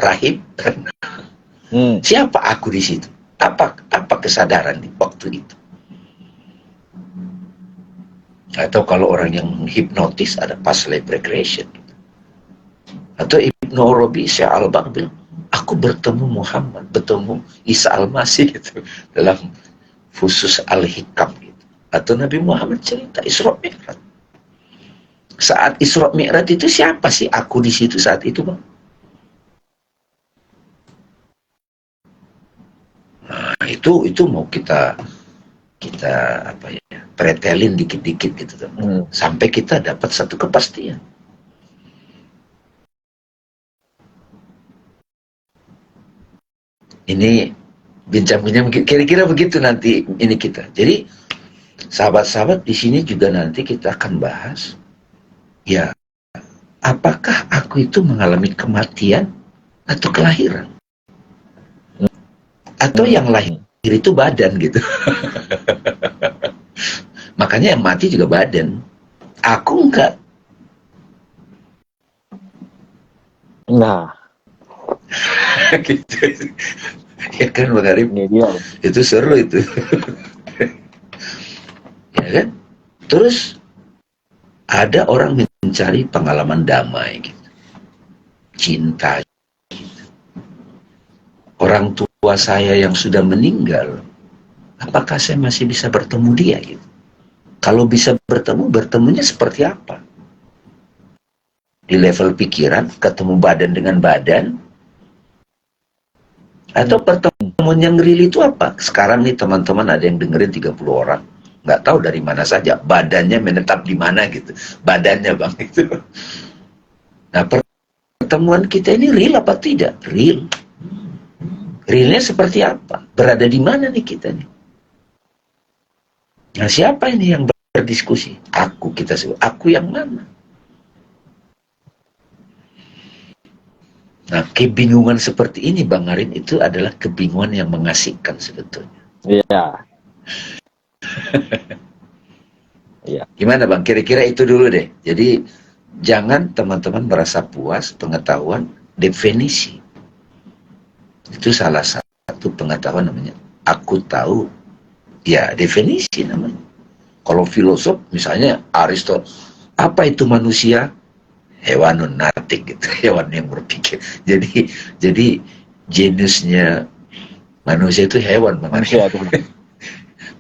B: Rahim? Pernah. Siapa aku di situ? Apa kesadaran di waktu itu? Atau kalau orang yang hipnotis ada past life regression. Atau Ibnu Arabi Syekh Al-Baq bilang, aku bertemu Muhammad, bertemu Isa Al-Masih gitu, dalam Fusus Al-Hikam gitu. Atau Nabi Muhammad cerita Isra Mi'raj. Saat Isra Mi'raj itu siapa sih aku di situ saat itu bang? Nah, itu mau kita apa ya, pretelin dikit-dikit gitu teman. Sampai kita dapat satu kepastian. Ini bincang-bincang kira-kira begitu nanti ini kita. Jadi sahabat-sahabat di sini juga nanti kita akan bahas, ya, apakah aku itu mengalami kematian atau kelahiran? Atau yang lahir itu badan gitu. Makanya yang mati juga badan. Aku enggak.
A: Nah.
B: Gitu. Ya kan Bang Arif? Itu seru itu. Ya kan? Terus ada orang mencari pengalaman damai gitu. Cinta gitu. Orang tua saya yang sudah meninggal, apakah saya masih bisa bertemu dia gitu? Kalau bisa bertemu, bertemunya seperti apa? Di level pikiran, ketemu badan dengan badan, atau pertemuan yang real itu apa? Sekarang nih teman-teman ada yang dengerin 30 orang, nggak tahu dari mana saja, badannya menetap di mana gitu, badannya bang itu. Nah, pertemuan kita ini real apa tidak? Real. Realnya seperti apa? Berada di mana nih kita nih? Nah, siapa ini yang berdiskusi? Aku, kita sebut. Aku yang mana? Nah, kebingungan seperti ini, Bang Arin, itu adalah kebingungan yang mengasihkan sebetulnya.
A: Iya. Iya.
B: Gimana, Bang? Kira-kira itu dulu deh. Jadi, jangan teman-teman merasa puas pengetahuan definisi. Itu salah satu pengetahuan namanya. Aku tahu, ya definisi namanya. Kalau filosof, misalnya Aristoteles, apa itu manusia? Hewan natik gitu, hewan yang berpikir. Jadi jenisnya manusia itu hewan, manusia.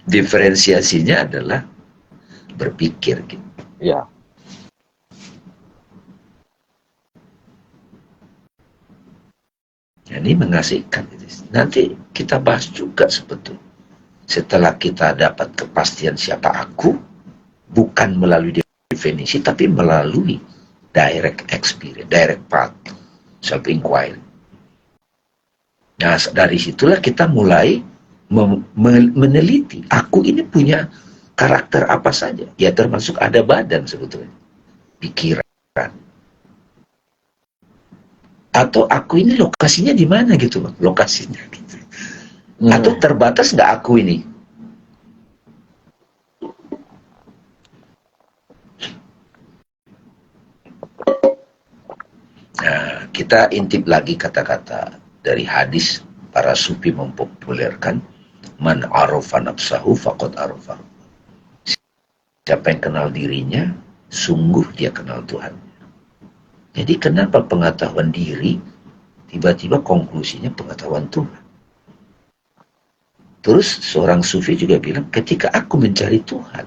B: Diferensiasinya adalah berpikir gitu.
A: Ya.
B: Jadi mengasihkan gitu. Nanti kita bahas juga sebetulnya. Setelah kita dapat kepastian siapa aku, bukan melalui definisi, tapi melalui direct experience, direct path, self-inquiry. Nah, dari situlah kita mulai meneliti, aku ini punya karakter apa saja. Ya termasuk ada badan sebetulnya, pikiran. Atau aku ini lokasinya di mana gitu, lokasinya gitu. Atau terbatas nggak aku ini? Nah, kita intip lagi kata-kata dari hadis para sufi mempopulerkan, man arafa nafsahu faqad arafa. Siapa yang kenal dirinya, sungguh dia kenal Tuhan. Jadi kenapa pengetahuan diri tiba-tiba konklusinya pengetahuan Tuhan? Terus seorang sufi juga bilang, ketika aku mencari Tuhan,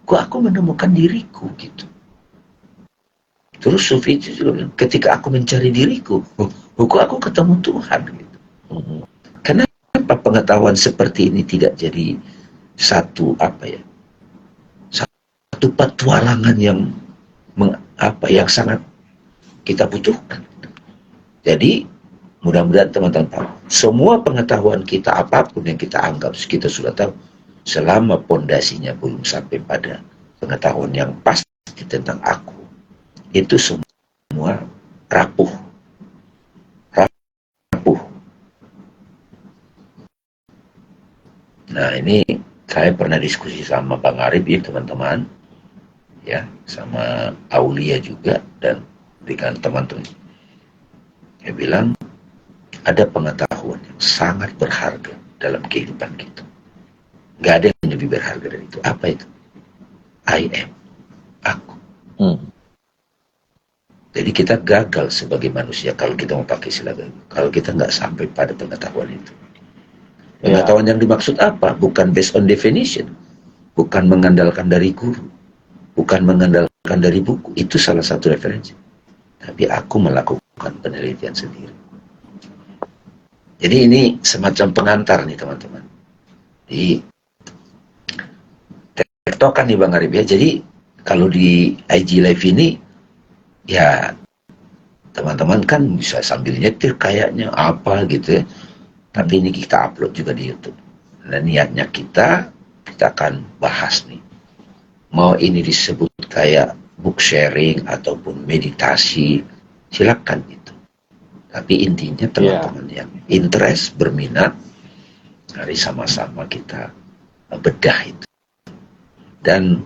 B: kok aku menemukan diriku gitu. Terus sufi itu juga bilang, ketika aku mencari diriku, kok aku ketemu Tuhan gitu. Kenapa pengetahuan seperti ini tidak jadi satu satu petualangan yang sangat kita butuhkan. Jadi mudah-mudahan teman-teman tahu, semua pengetahuan kita apapun yang kita anggap kita sudah tahu, selama pondasinya belum sampai pada pengetahuan yang pasti tentang aku, itu semua rapuh. Nah, ini saya pernah diskusi sama Bang Arif ya teman-teman, ya, sama Aulia juga, dan dengan teman-teman. Dia bilang ada pengetahuan yang sangat berharga dalam kehidupan kita. Gak ada yang lebih berharga dari itu. Apa itu? I am. Aku. Jadi kita gagal sebagai manusia kalau kita mau pakai istilah kalau kita nggak sampai pada pengetahuan itu. Pengetahuan yang dimaksud apa? Bukan based on definition. Bukan mengandalkan dari guru. Bukan mengandalkan dari buku. Itu salah satu referensi. Tapi aku melakukan penelitian sendiri. Jadi ini semacam pengantar nih teman-teman. Di tektokan nih Bang Arif ya. Jadi kalau di IG Live ini, ya teman-teman kan bisa sambil nyetir kayaknya apa gitu ya. Tapi ini kita upload juga di YouTube. Dan niatnya kita akan bahas nih. Mau ini disebut kayak book sharing ataupun meditasi, silakan itu. Tapi intinya teman-teman yang interest, berminat, mari sama-sama kita bedah itu. Dan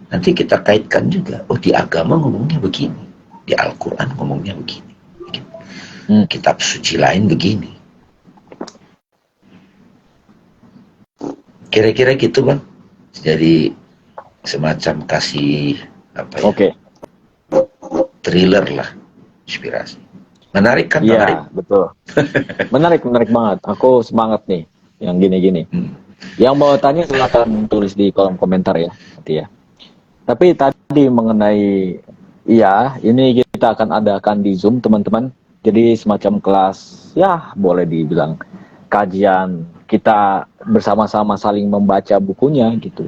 B: nanti kita kaitkan juga, di agama ngomongnya begini, di Al-Quran ngomongnya begini. Kitab suci lain begini. Kira-kira gitu Bang. Jadi semacam kasih thriller lah, inspirasi. Menarik kan?
A: Iya, betul. Menarik banget. Aku semangat nih yang gini-gini. Yang mau tanya silakan tulis di kolom komentar ya, nanti ya. Tapi tadi mengenai ini kita akan adakan di Zoom teman-teman. Jadi semacam kelas, ya boleh dibilang kajian, kita bersama-sama saling membaca bukunya gitu.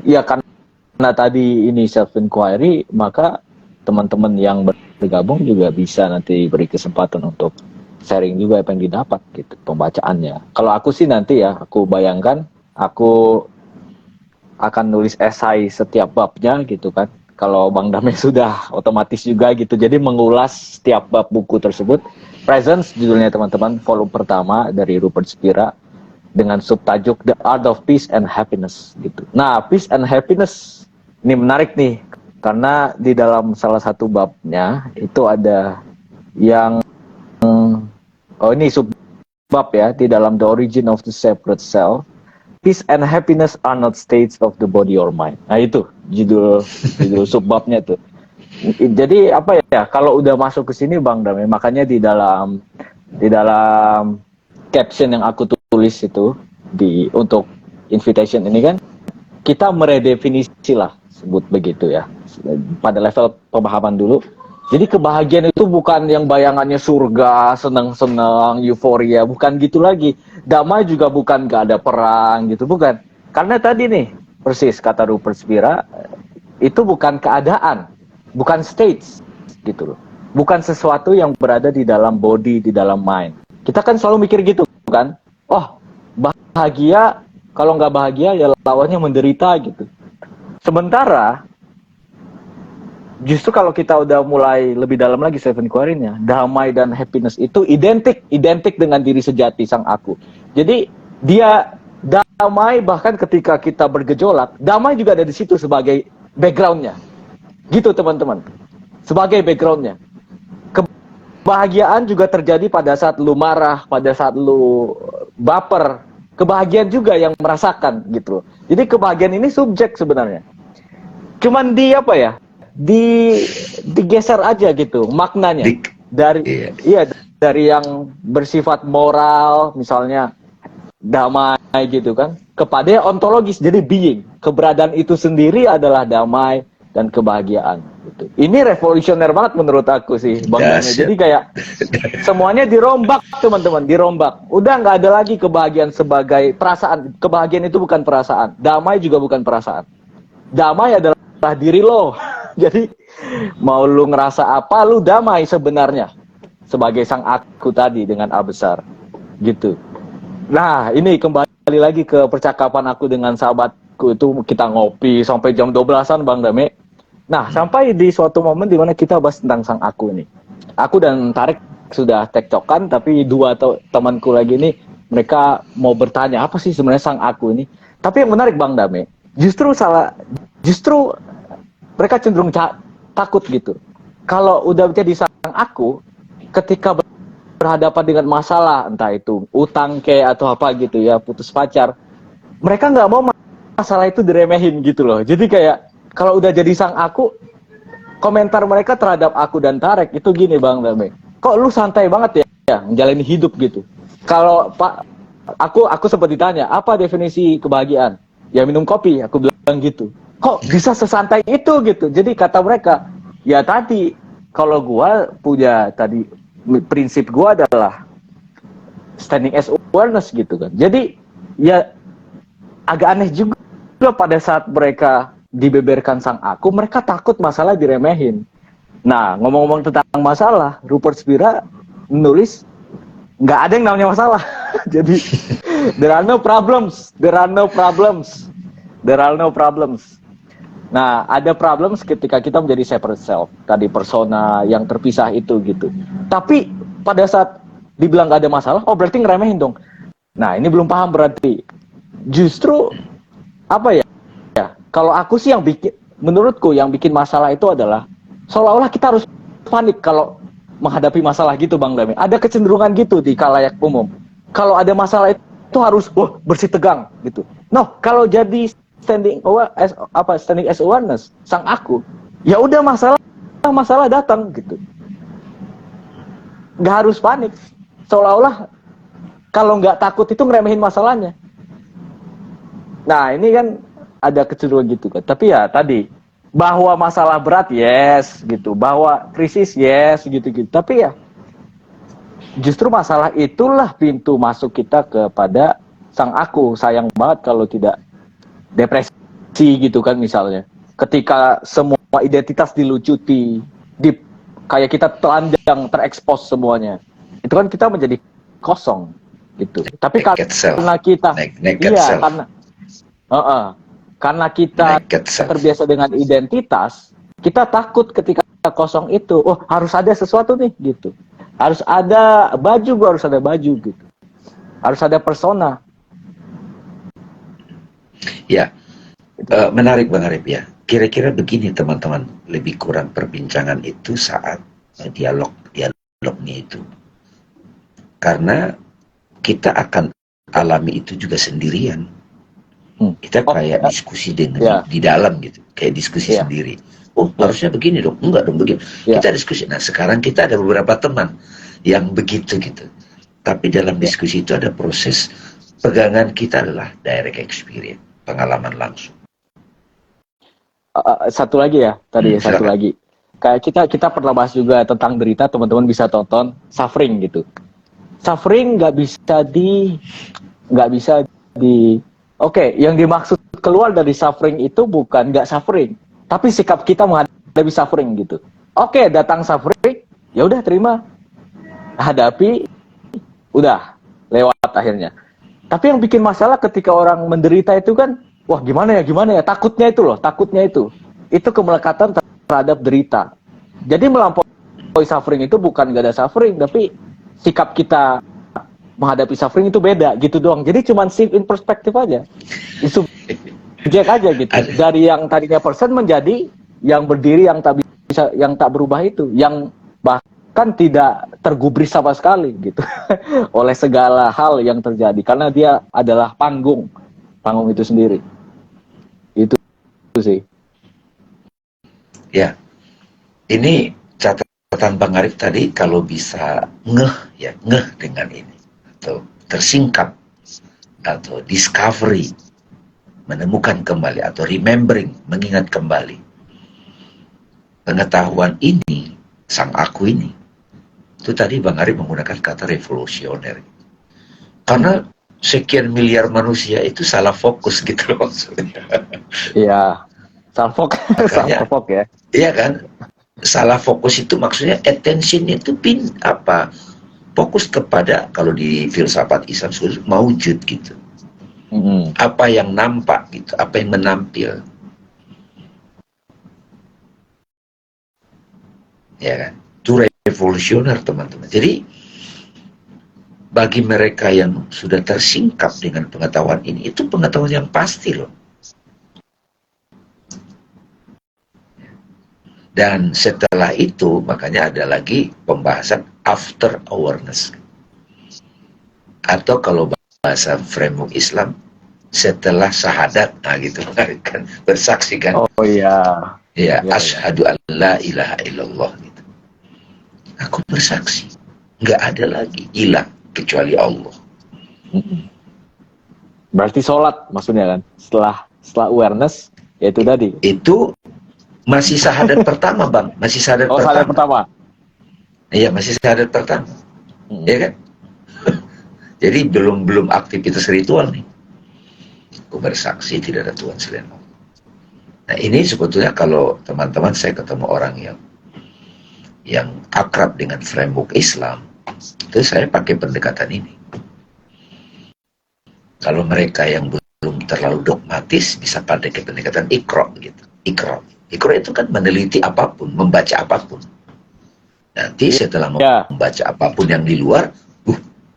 A: Ya karena tadi ini self inquiry, maka teman-teman yang bergabung juga bisa nanti beri kesempatan untuk sharing juga apa yang didapat gitu pembacaannya. Kalau aku sih nanti ya, aku bayangkan aku akan nulis esai setiap babnya gitu kan. Kalau Bang Damai sudah otomatis juga gitu. Jadi mengulas setiap bab buku tersebut. Presence judulnya teman-teman, volume pertama dari Rupert Spira dengan subtajuk The Art of Peace and Happiness gitu. Nah, peace and happiness ini menarik nih karena di dalam salah satu babnya itu ada yang ini subbab ya, di dalam The Origin of the Separate Self. Peace and happiness are not states of the body or mind. Nah itu judul subbabnya tuh. Jadi apa ya, kalau udah masuk ke sini Bang Damai, makanya di dalam caption yang aku tulis itu untuk invitation ini kan, kita meredefinisi lah, sebut begitu ya. Pada level pemahaman dulu, Jadi kebahagiaan itu bukan yang bayangannya surga, senang-senang, euforia, bukan gitu lagi. Damai juga bukan gak ada perang gitu, bukan. Karena tadi nih, persis kata Rupert Spira, itu bukan keadaan, bukan states gitu loh. Bukan sesuatu yang berada di dalam body, di dalam mind. Kita kan selalu mikir gitu kan, oh bahagia, kalau nggak bahagia ya lawannya menderita gitu. Sementara justru kalau kita udah mulai lebih dalam lagi Seven Quarin-nya, damai dan happiness itu identik dengan diri sejati sang aku. Jadi dia damai bahkan ketika kita bergejolak, damai juga ada di situ sebagai background-nya. Gitu teman-teman. Sebagai background-nya. Kebahagiaan juga terjadi pada saat lu marah, pada saat lu baper. Kebahagiaan juga yang merasakan gitu. Jadi kebahagiaan ini subjek sebenarnya. Cuman di apa ya? Digeser aja gitu maknanya dari dari yang bersifat moral misalnya damai gitu kan kepada ontologis jadi being, keberadaan itu sendiri adalah damai dan kebahagiaan gitu. Ini revolusioner banget menurut aku sih Bang Dame. Jadi kayak semuanya dirombak teman-teman, dirombak. Udah nggak ada lagi kebahagiaan sebagai perasaan. Kebahagiaan itu bukan perasaan, damai juga bukan perasaan. Damai adalah diri lo. Jadi mau lu ngerasa apa, lu damai sebenarnya sebagai sang aku tadi dengan A besar gitu. Nah ini kembali lagi ke percakapan aku dengan sahabatku itu, kita ngopi sampai jam 12-an Bang Dame. Nah sampai di suatu momen dimana kita bahas tentang sang aku ini. Aku dan Tarik sudah tektokan, tapi dua temanku lagi ini mereka mau bertanya apa sih sebenarnya sang aku ini. Tapi yang menarik Bang Dame, justru mereka cenderung takut gitu. Kalau udah jadi sang aku, ketika berhadapan dengan masalah, entah itu utang kayak atau apa gitu ya, putus pacar, mereka nggak mau masalah itu diremehin gitu loh. Jadi kayak kalau udah jadi sang aku, komentar mereka terhadap aku dan Tarek itu gini Bang Dame, kok lu santai banget ya menjalani hidup gitu. Kalau Pak, aku sempat ditanya apa definisi kebahagiaan, ya minum kopi, aku bilang gitu. Kok bisa sesantai itu gitu. Jadi kata mereka, ya tadi kalau gua punya tadi prinsip gua adalah standing as awareness gitu kan. Jadi ya agak aneh juga pada saat mereka dibeberkan sang aku, mereka takut masalah diremehin. Nah, ngomong-ngomong tentang masalah, Rupert Spira menulis nggak ada yang namanya masalah. Jadi there are no problems. Nah, ada problems ketika kita menjadi separate self. Tadi persona yang terpisah itu gitu. Tapi pada saat dibilang gak ada masalah, oh berarti ngeremehin dong. Nah, ini belum paham berarti. Justru, apa ya? Kalau aku sih yang bikin, menurutku yang bikin masalah itu adalah seolah-olah kita harus panik kalau menghadapi masalah gitu Bang Dame. Ada kecenderungan gitu di khalayak umum. Kalau ada masalah itu harus bersih tegang gitu. No, kalau jadi standing as awareness sang aku, ya udah masalah datang gitu, nggak harus panik, seolah-olah kalau nggak takut itu ngeremehin masalahnya. Nah ini kan ada kecenderungan gitu kan. Tapi ya tadi bahwa masalah berat yes gitu, bahwa krisis yes gitu. Tapi ya justru masalah itulah pintu masuk kita kepada sang aku. Sayang banget kalau tidak depresi gitu kan misalnya. Ketika semua identitas dilucuti, kayak kita telanjang, terekspos semuanya. Itu kan kita menjadi kosong gitu. Tapi karena kita karena kita terbiasa dengan identitas, kita takut ketika kosong itu. Oh, harus ada sesuatu nih gitu. Harus ada baju, harus ada baju gitu. Harus ada persona.
B: Ya, menarik Bang Arif ya. Kira-kira begini teman-teman, lebih kurang perbincangan itu saat dialognya itu. Karena kita akan alami itu juga sendirian. Kita kayak diskusi dengan di dalam gitu, kayak diskusi sendiri. Oh harusnya begini dong, enggak dong begini. Kita diskusi. Nah sekarang kita ada beberapa teman yang begitu gitu. Tapi dalam diskusi itu ada proses pegangan kita adalah direct experience. Pengalaman langsung.
A: Satu lagi ya tadi satu lagi. kayak kita pernah bahas juga tentang derita, teman-teman bisa tonton suffering gitu. Suffering nggak bisa di oke, yang dimaksud keluar dari suffering itu bukan nggak suffering, tapi sikap kita menghadapi suffering gitu. Oke, datang suffering, ya udah terima, hadapi, udah lewat akhirnya. Tapi yang bikin masalah ketika orang menderita itu kan, wah gimana ya, takutnya itu kemelekatan terhadap derita. Jadi melampaui suffering itu bukan gak ada suffering, tapi sikap kita menghadapi suffering itu beda gitu doang. Jadi cuman shift in perspektif aja, subjek aja gitu. Dari yang tadinya person menjadi yang berdiri, yang tak berubah itu, yang bahkan tidak tergubris sama sekali gitu oleh segala hal yang terjadi, karena dia adalah panggung itu sendiri. Itu sih.
B: Ya, ini catatan Bang Arif tadi, kalau bisa ngeh dengan ini, atau tersingkap, atau discovery, menemukan kembali, atau remembering, mengingat kembali. Pengetahuan ini, sang aku ini, itu tadi Bang Arif menggunakan kata revolusioner. Karena sekian miliar manusia itu salah fokus gitu loh maksudnya.
A: Iya. Salah fokus ya.
B: Iya kan? Salah fokus itu maksudnya attention itu fokus kepada, kalau di filsafat Islam maujud gitu. Apa yang nampak gitu, apa yang menampil. Ya kan? Itu revolusioner teman-teman. Jadi bagi mereka yang sudah tersingkap dengan pengetahuan ini, itu pengetahuan yang pasti loh. Dan setelah itu, makanya ada lagi pembahasan after awareness. Atau kalau bahasa framework Islam, setelah syahadat, nah gitu kan, bersaksi kan.
A: Oh iya.
B: Ya, asyhadu an la ilaha illallah gitu. Aku bersaksi, nggak ada lagi ilah kecuali Allah.
A: Berarti sholat maksudnya kan? Setelah awareness, yaitu tadi.
B: Itu masih syahadat pertama, Bang. Masih syahadat pertama.
A: Syahadat pertama.
B: Iya, masih syahadat pertama. Ya kan? Jadi belum aktivitas ritual nih. Aku bersaksi tidak ada Tuhan selain Allah. Nah, ini sebetulnya kalau teman-teman saya ketemu orang yang akrab dengan framework Islam, itu saya pakai pendekatan ini. Kalau mereka yang belum terlalu dogmatis, bisa pakai pendekatan ikro gitu. Ikro itu kan meneliti apapun, membaca apapun. Nanti setelah membaca apapun yang di luar,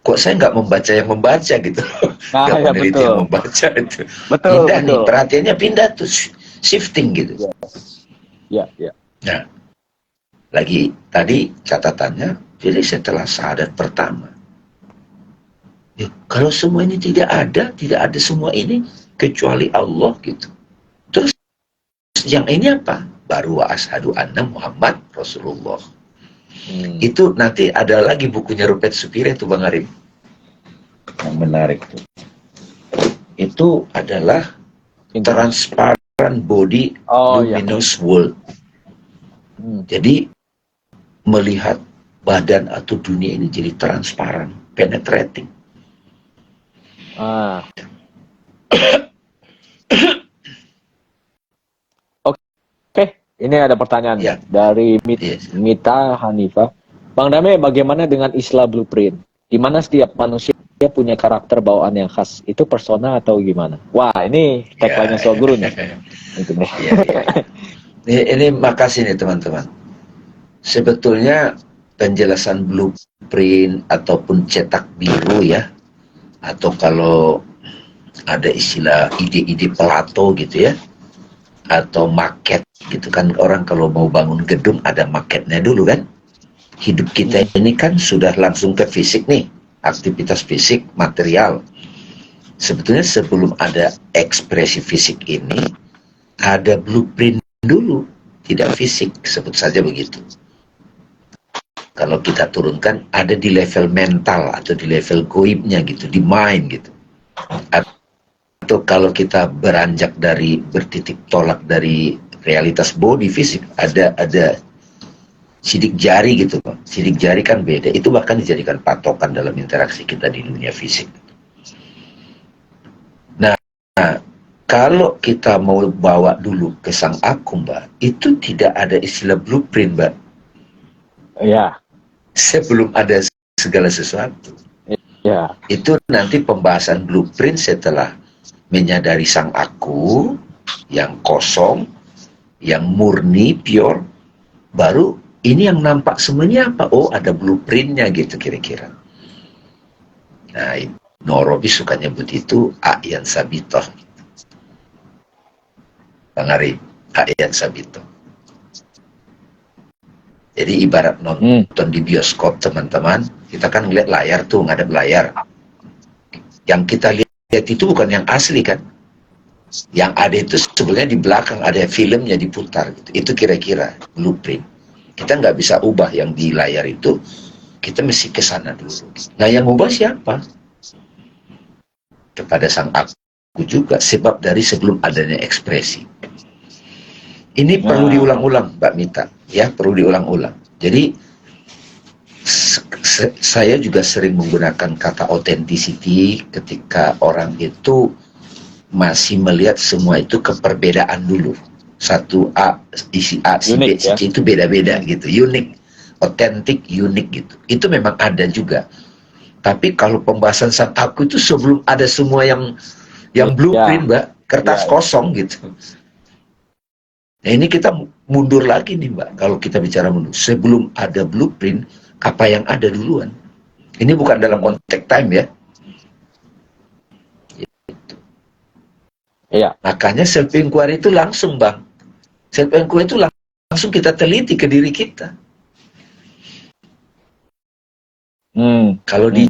B: kok saya nggak membaca yang membaca gitu. Nggak meneliti yang membaca itu. Pindah nih, perhatiannya pindah tuh, shifting gitu.
A: Ya.
B: Nah, lagi tadi catatannya, jadi setelah syahadat pertama, kalau semua ini tidak ada semua ini kecuali Allah gitu. Terus yang ini apa? Baru wa asyhadu anna Muhammad Rasulullah. Itu nanti ada lagi bukunya Rupert Supire itu Bang Arif. Yang menarik tuh. Itu adalah transparent body luminous world. Jadi melihat badan atau dunia ini jadi transparan, penetrating.
A: Ini ada pertanyaan dari Mita Hanifah. Bang Dame, bagaimana dengan Islam Blueprint? Di mana setiap manusia punya karakter bawaan yang khas? Itu persona atau gimana? Wah, ini tagline-nya soal guru nih.
B: Ini makasih nih teman-teman. Sebetulnya penjelasan blueprint ataupun cetak biru ya, atau kalau ada istilah ide-ide Plato gitu ya, atau maket gitu kan, orang kalau mau bangun gedung ada maketnya dulu kan. Hidup kita ini kan sudah langsung ke fisik nih, aktivitas fisik, material. Sebetulnya sebelum ada ekspresi fisik ini, ada blueprint dulu, tidak fisik, sebut saja begitu. Kalau kita turunkan, ada di level mental atau di level goibnya gitu, di mind gitu. Atau kalau kita beranjak dari bertitik tolak dari realitas body fisik, ada sidik jari gitu Pak. Sidik jari kan beda. Itu bahkan dijadikan patokan dalam interaksi kita di dunia fisik. Nah, kalau kita mau bawa dulu ke sang aku Mbak, itu tidak ada istilah blueprint Mbak.
A: Ya.
B: Sebelum ada segala sesuatu.
A: Ya.
B: Itu nanti pembahasan blueprint setelah menyadari sang aku yang kosong, yang murni, pure, baru ini yang nampak semuanya apa? Oh, ada blueprintnya gitu kira-kira. Nah, Ibnu Arabi suka nyebut itu a'yan sabitoh. Bang Arif, a'yan sabitoh. Jadi ibarat nonton di bioskop teman-teman, kita kan ngeliat layar tuh, ngadep layar. Yang kita lihat itu bukan yang asli kan? Yang ada itu sebenarnya di belakang ada filmnya diputar gitu. Itu kira-kira blueprint. Kita nggak bisa ubah yang di layar itu, kita mesti ke sana dulu. Nah, yang ubah siapa? Kepada sang aku juga, sebab dari sebelum adanya ekspresi. Ini perlu diulang-ulang, Mbak Mita. Ya, perlu diulang-ulang. Jadi, saya juga sering menggunakan kata authenticity ketika orang itu masih melihat semua itu keperbedaan dulu. Satu A, isi A, si B, si C itu beda-beda gitu, unik, otentik, unik gitu. Itu memang ada juga. Tapi kalau pembahasan sang aku itu sebelum ada semua yang blueprint, Mbak, kertas kosong gitu. Nah, ini kita mundur lagi nih, Mbak, kalau kita bicara mundur. Sebelum ada blueprint, apa yang ada duluan? Ini bukan dalam konteks time ya. Iya. Makanya self inquiry itu langsung, Bang. Self inquiry itu langsung kita teliti ke diri kita. Kalau di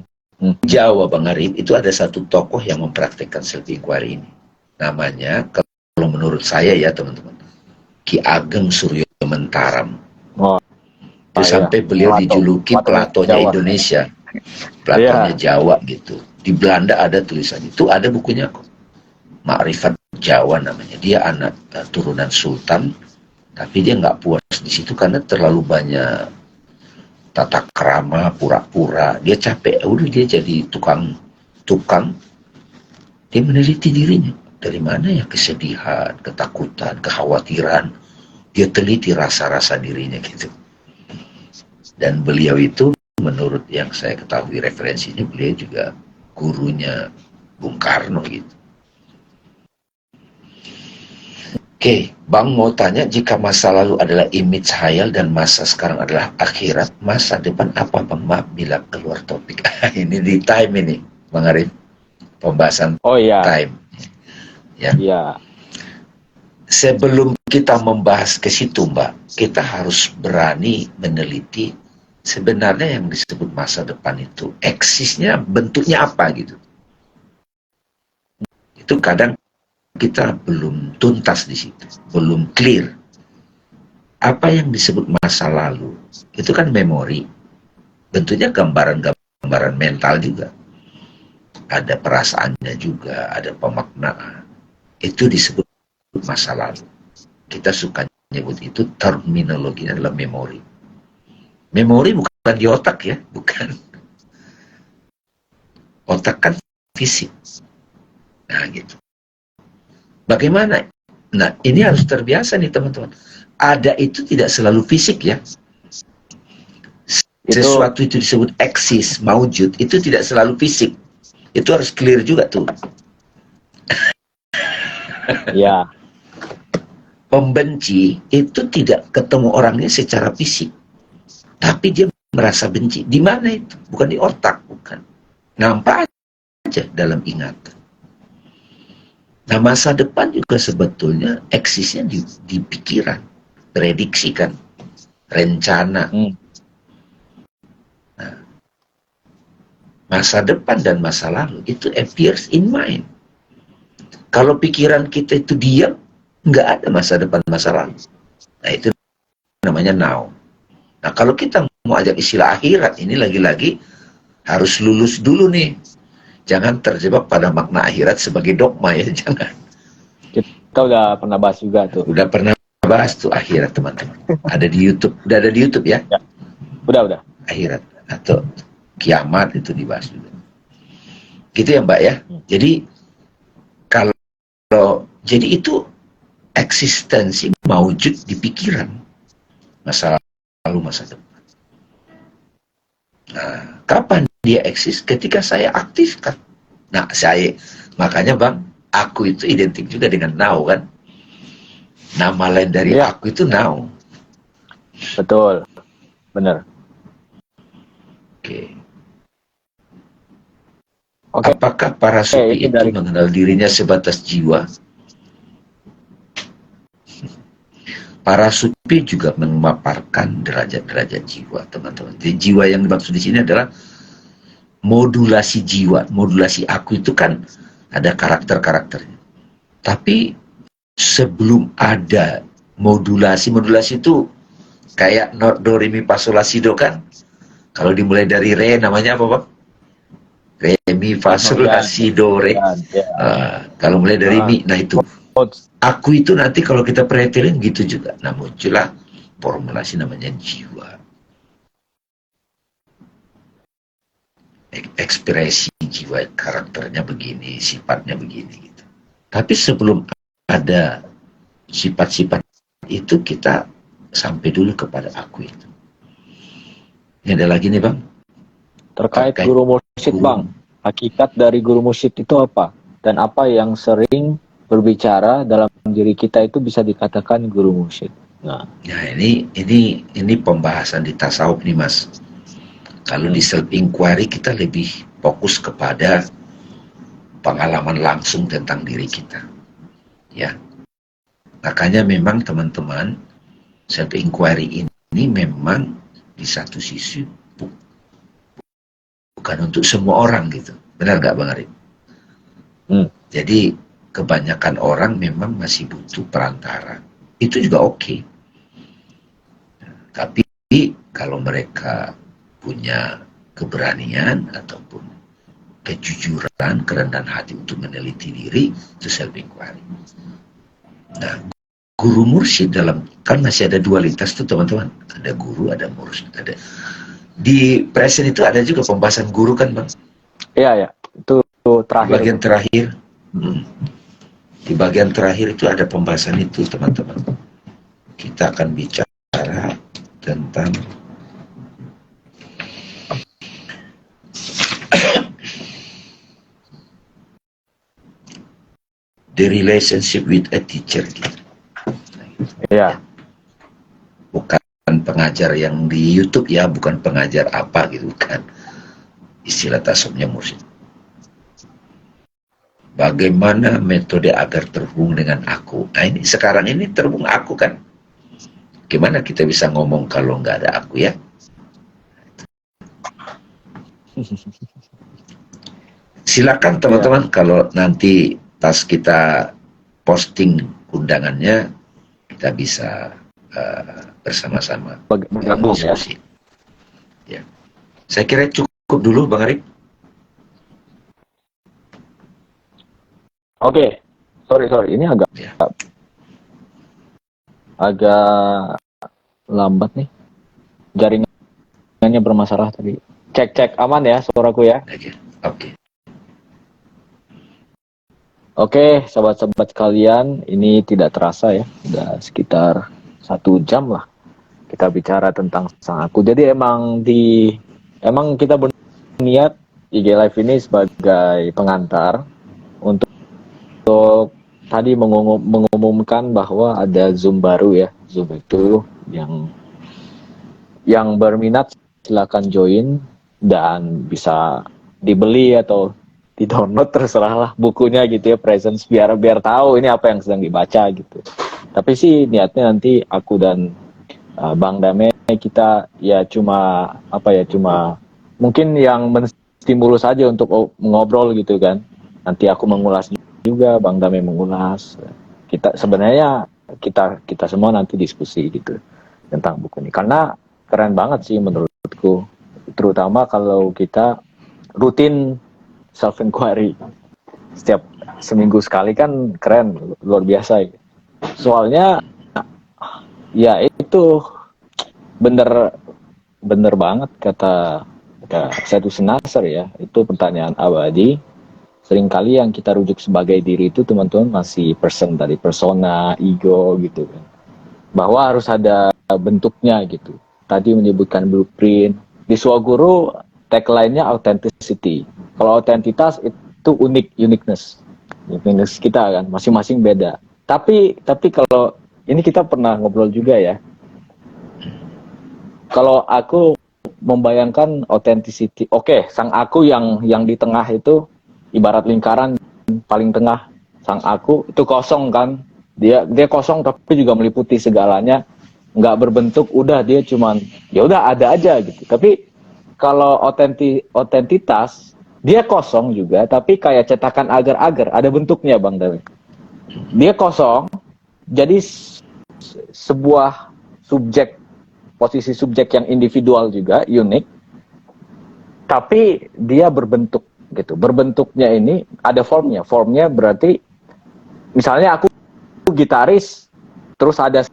B: Jawa, Bang Arif, itu ada satu tokoh yang mempraktekkan self inquiry ini. Namanya, kalau menurut saya ya teman-teman, Ki Ageng Suryo Mentaram. Itu sampai beliau dijuluki Platonya Indonesia. Platonya Jawa gitu. Di Belanda ada tulisan itu, ada bukunya kok. Ma'rifat Jawa namanya. Dia anak turunan sultan, tapi dia nggak puas di situ karena terlalu banyak tata krama, pura-pura. Dia capek, udah dia jadi tukang. Dia meneliti dirinya. Dari mana ya kesedihan, ketakutan, kekhawatiran. Dia teliti rasa-rasa dirinya gitu. Dan beliau itu, menurut yang saya ketahui referensinya, beliau juga gurunya Bung Karno gitu. Oke, Bang mau tanya, jika masa lalu adalah image hayal dan masa sekarang adalah akhirat, masa depan apa Bang? Maaf bila keluar topik. Ini di time ini, Bang Arif. Pembahasan time. Ya. Sebelum kita membahas ke situ, Mbak, kita harus berani meneliti sebenarnya yang disebut masa depan itu, eksisnya bentuknya apa gitu. Itu kadang kita belum tuntas di situ, belum clear. Apa yang disebut masa lalu itu kan memori, bentuknya gambaran-gambaran mental juga, ada perasaannya juga, ada pemaknaan. Itu disebut masa lalu. Kita suka nyebut itu, terminologinya adalah memori. Memori bukan di otak ya, bukan. Otak kan fisik. Nah gitu. Bagaimana? Nah, ini harus terbiasa nih teman-teman. Ada itu tidak selalu fisik ya. Sesuatu itu disebut eksis, maujud, itu tidak selalu fisik. Itu harus clear juga tuh. Ya. Pembenci itu tidak ketemu orangnya secara fisik. Tapi dia merasa benci. Di mana itu? Bukan di otak, bukan. Nampak aja dalam ingatan. Nah, masa depan juga sebetulnya eksisnya di pikiran, prediksikan, rencana. Nah, masa depan dan masa lalu itu appears in mind. Kalau pikiran kita itu diam, nggak ada masa depan, masa lalu. Nah, itu namanya now. Nah, kalau kita mau ajak istilah akhirat, ini lagi-lagi harus lulus dulu nih. Jangan terjebak pada makna akhirat sebagai dogma ya, jangan.
A: Kita udah pernah bahas juga tuh.
B: Udah pernah bahas tuh akhirat teman-teman. Ada di YouTube, udah ada di YouTube ya?
A: Ya. Udah.
B: Akhirat atau kiamat itu dibahas juga. Gitu ya Mbak ya. Jadi kalau jadi itu eksistensi maujud di pikiran, masa lalu, masa depan. Nah, kapan dia eksis? Ketika saya aktifkan. Nah, makanya Bang, aku itu identik juga dengan now kan. Nama lain dari aku itu now.
A: Betul, benar.
B: Oke. Apakah para sufi itu mengenal dirinya sebatas jiwa? Para sufi juga memaparkan derajat-derajat jiwa, teman-teman. Jadi jiwa yang dimaksud di sini adalah modulasi jiwa. Modulasi aku itu kan ada karakter-karakternya. Tapi sebelum ada modulasi itu kayak do, re, mi, fa, sol, la, si, do kan? Kalau dimulai dari re namanya apa Bang? Re, mi, fa, sol, la, si, do, re. Kalau mulai dari mi, nah itu. Aku itu nanti kalau kita perhatiin gitu juga. Nah muncullah formulasi namanya jiwa. Ekspresi jiwa, karakternya begini, sifatnya begini gitu. Tapi sebelum ada sifat-sifat itu kita sampai dulu kepada aku itu. Ini ada lagi nih Bang.
A: Terkait guru mursyid Bang. Hakikat dari guru mursyid itu apa? Dan apa yang sering berbicara dalam diri kita itu bisa dikatakan guru mursyid. Nah,
B: ini pembahasan di tasawuf nih Mas. Kalau di self inquiry kita lebih fokus kepada pengalaman langsung tentang diri kita. Ya. Makanya memang teman-teman self inquiry ini memang di satu sisi bukan untuk semua orang gitu. Benar nggak Bang Arif? Jadi kebanyakan orang memang masih butuh perantara. Itu juga oke. Tapi kalau mereka punya keberanian ataupun kejujuran, kerendahan hati untuk meneliti diri, itu self inquiry. Nah, guru mursyid kan masih ada dualitas tuh teman-teman. Ada guru, ada mursyid, ada. Di present itu ada juga pembahasan guru kan Bang?
A: Iya. Itu terakhir.
B: Di bagian terakhir. Di bagian terakhir itu ada pembahasan itu teman-teman. Kita akan bicara tentang the relationship with a teacher gitu.
A: Iya.
B: Bukan pengajar yang di YouTube ya, bukan pengajar apa gitu kan. Istilah tasawufnya mursyid. Bagaimana metode agar terhubung dengan aku? Nah ini sekarang ini terhubung aku kan. Gimana kita bisa ngomong kalau nggak ada aku ya? Silakan teman-teman kalau nanti pas kita posting undangannya kita bisa bersama-sama
A: bergabung ya.
B: Ya. Saya kira cukup dulu Bang Arif.
A: Oke. Sorry. Ini agak lambat nih. Jaringannya bermasalah tadi. Cek aman ya suaraku ya. Oke, sahabat-sahabat kalian, ini tidak terasa ya, sudah sekitar 1 jam lah kita bicara tentang sang aku. Jadi emang kita berniat IG Live ini sebagai pengantar untuk tadi mengumumkan bahwa ada Zoom baru ya. Zoom itu yang berminat silakan join dan bisa dibeli atau di-download terserah lah bukunya gitu ya, Presence, biar tahu ini apa yang sedang dibaca gitu. Tapi sih niatnya nanti aku dan Bang Dame kita ya cuma mungkin yang menstimulus aja untuk ngobrol gitu kan. Nanti aku mengulas juga, Bang Dame mengulas. Kita sebenarnya kita semua nanti diskusi gitu tentang buku ini. Karena keren banget sih menurutku. Terutama kalau kita rutin self inquiry setiap seminggu sekali kan keren, luar biasa. Soalnya Ya itu bener banget kata Saitu Nasr ya. Itu pertanyaan abadi. Seringkali yang kita rujuk sebagai diri itu teman-teman masih person tadi, persona, ego gitu kan. Bahwa harus ada bentuknya gitu. Tadi menyebutkan blueprint. Di Swaguru tagline-nya authenticity. Kalau autentitas itu uniqueness kita kan, masing-masing beda. Tapi kalau ini kita pernah ngobrol juga ya. Kalau aku membayangkan authenticity, oke, sang aku yang di tengah itu ibarat lingkaran paling tengah, sang aku itu kosong kan, dia kosong tapi juga meliputi segalanya, nggak berbentuk, udah dia cuman ya udah ada aja gitu. Tapi kalau otentitas dia kosong juga, tapi kayak cetakan agar-agar, ada bentuknya Bang Dawe. Dia kosong, jadi sebuah posisi subjek yang individual juga, unik, tapi dia berbentuk gitu. Berbentuknya ini ada formnya. Formnya berarti, misalnya aku gitaris, terus ada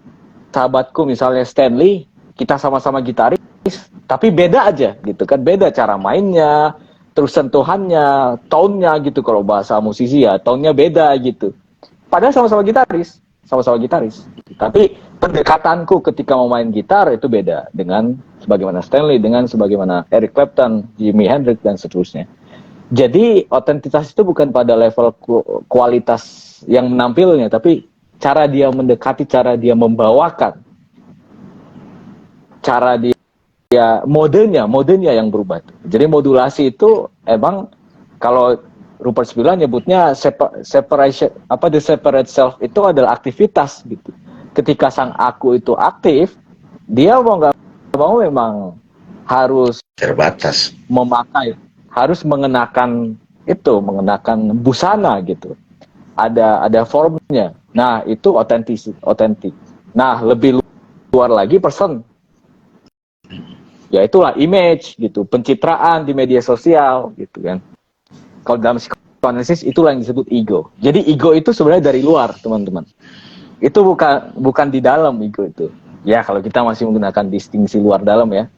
A: sahabatku misalnya Stanley, kita sama-sama gitaris, tapi beda aja gitu kan, beda cara mainnya, terus sentuhannya, tone-nya gitu, kalau bahasa musisi ya, tone-nya beda gitu. Padahal sama-sama gitaris. Tapi pendekatanku ketika mau main gitar itu beda dengan sebagaimana Stanley, dengan sebagaimana Eric Clapton, Jimi Hendrix dan seterusnya. Jadi otentitas itu bukan pada level kualitas yang menampilnya, tapi cara dia mendekati, cara dia membawakan, cara dia modenya yang berubah. Jadi modulasi itu emang kalau Rupert Spira nyebutnya separation, the separate self itu adalah aktivitas gitu. Ketika sang aku itu aktif, dia mau nggak mau memang harus
B: terbatas,
A: harus mengenakan busana gitu. Ada formnya. Nah, itu otentik. Nah, lebih luar lagi person. Ya itulah image gitu, pencitraan di media sosial gitu kan. Kalau dalam psikoanalisis itulah yang disebut ego. Jadi ego itu sebenarnya dari luar, teman-teman. Itu bukan di dalam ego itu. Ya kalau kita masih menggunakan distingsi luar dalam ya,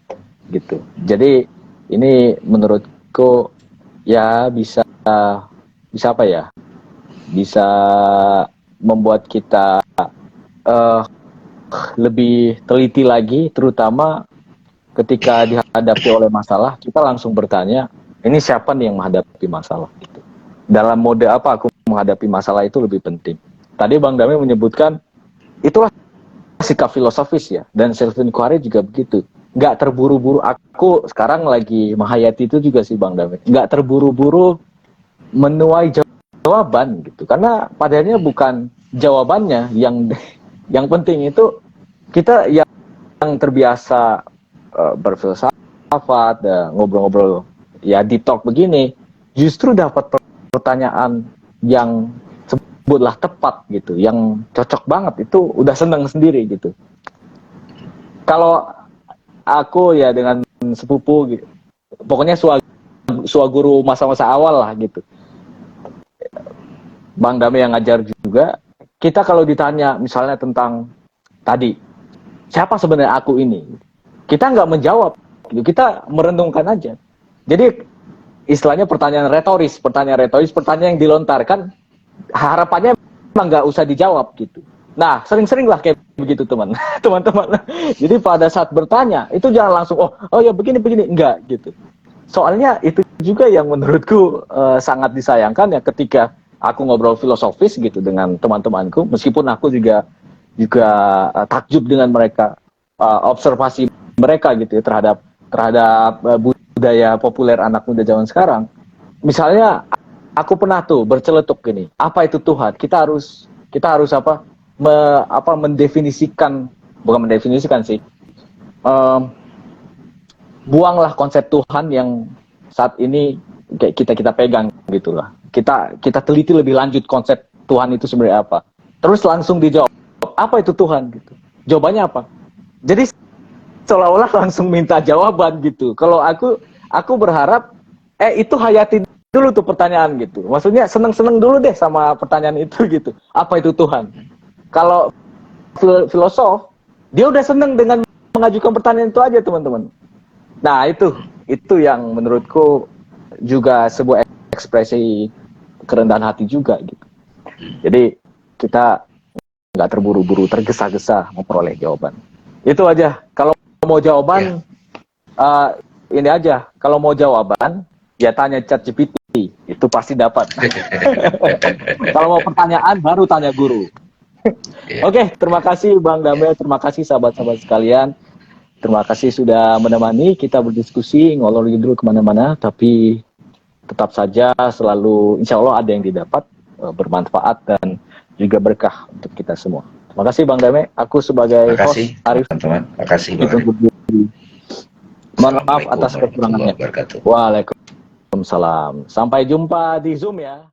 A: gitu. Jadi ini menurutku ya bisa apa ya? Bisa membuat kita lebih teliti lagi, terutama ketika dihadapi oleh masalah, kita langsung bertanya, ini siapa nih yang menghadapi masalah? Gitu. Dalam mode apa aku menghadapi masalah itu lebih penting. Tadi Bang Dame menyebutkan, itulah sikap filosofis ya, dan self-inquiry juga begitu. Nggak terburu-buru, aku sekarang lagi menghayati itu juga sih Bang Dame. Nggak terburu-buru menuai jawaban gitu, karena padahal bukan jawabannya yang penting itu kita yang terbiasa berfilsafat, ngobrol-ngobrol ya deep talk begini, justru dapat pertanyaan yang sebutlah tepat gitu, yang cocok banget, itu udah seneng sendiri gitu. Kalau aku ya dengan sepupu gitu, pokoknya Swaguru masa-masa awal lah gitu, Bang Dame yang ngajar juga, kita kalau ditanya misalnya tentang tadi, siapa sebenarnya aku ini? Kita nggak menjawab, gitu. Kita merenungkan aja. Jadi istilahnya pertanyaan retoris, pertanyaan yang dilontarkan, harapannya memang nggak usah dijawab gitu. Nah, sering-seringlah kayak begitu teman-teman. Jadi pada saat bertanya, itu jangan langsung, oh ya begini, enggak gitu. Soalnya itu juga yang menurutku sangat disayangkan ya, ketika aku ngobrol filosofis gitu dengan teman-temanku, meskipun aku juga takjub dengan mereka, observasi mereka gitu ya, terhadap budaya populer anak muda zaman sekarang. Misalnya aku pernah tuh berceletuk gini, apa itu Tuhan? Kita harus mendefinisikan, bukan mendefinisikan sih, buanglah konsep Tuhan yang saat ini kita pegang gitulah. Kita teliti lebih lanjut konsep Tuhan itu sebenarnya apa. Terus langsung dijawab, apa itu Tuhan gitu. Jawabannya apa? Jadi seolah-olah langsung minta jawaban gitu. Kalau aku berharap itu hayati dulu tuh pertanyaan gitu. Maksudnya seneng-seneng dulu deh sama pertanyaan itu gitu. Apa itu Tuhan? Kalau filosof Dia udah seneng dengan mengajukan pertanyaan itu aja, teman-teman. Nah, itu yang menurutku juga sebuah ekspresi kerendahan hati juga gitu. Jadi kita nggak terburu-buru, tergesa-gesa memperoleh jawaban. Itu aja. Kalau mau jawaban, ini aja. Kalau mau jawaban, ya tanya ChatGPT. Itu pasti dapat. Kalau mau pertanyaan, baru tanya guru. Oke, terima kasih Bang Damai, terima kasih sahabat-sahabat sekalian. Terima kasih sudah menemani kita berdiskusi, ngolor ngidul kemana-mana, tapi tetap saja selalu, insya Allah ada yang didapat, bermanfaat dan juga berkah untuk kita semua. Terima kasih Bang Damai, aku sebagai host Arif.
B: Teman-teman, terima kasih Bang Arif.
A: Mohon maaf atas kekurangannya. Waalaikumsalam. Sampai jumpa di Zoom ya.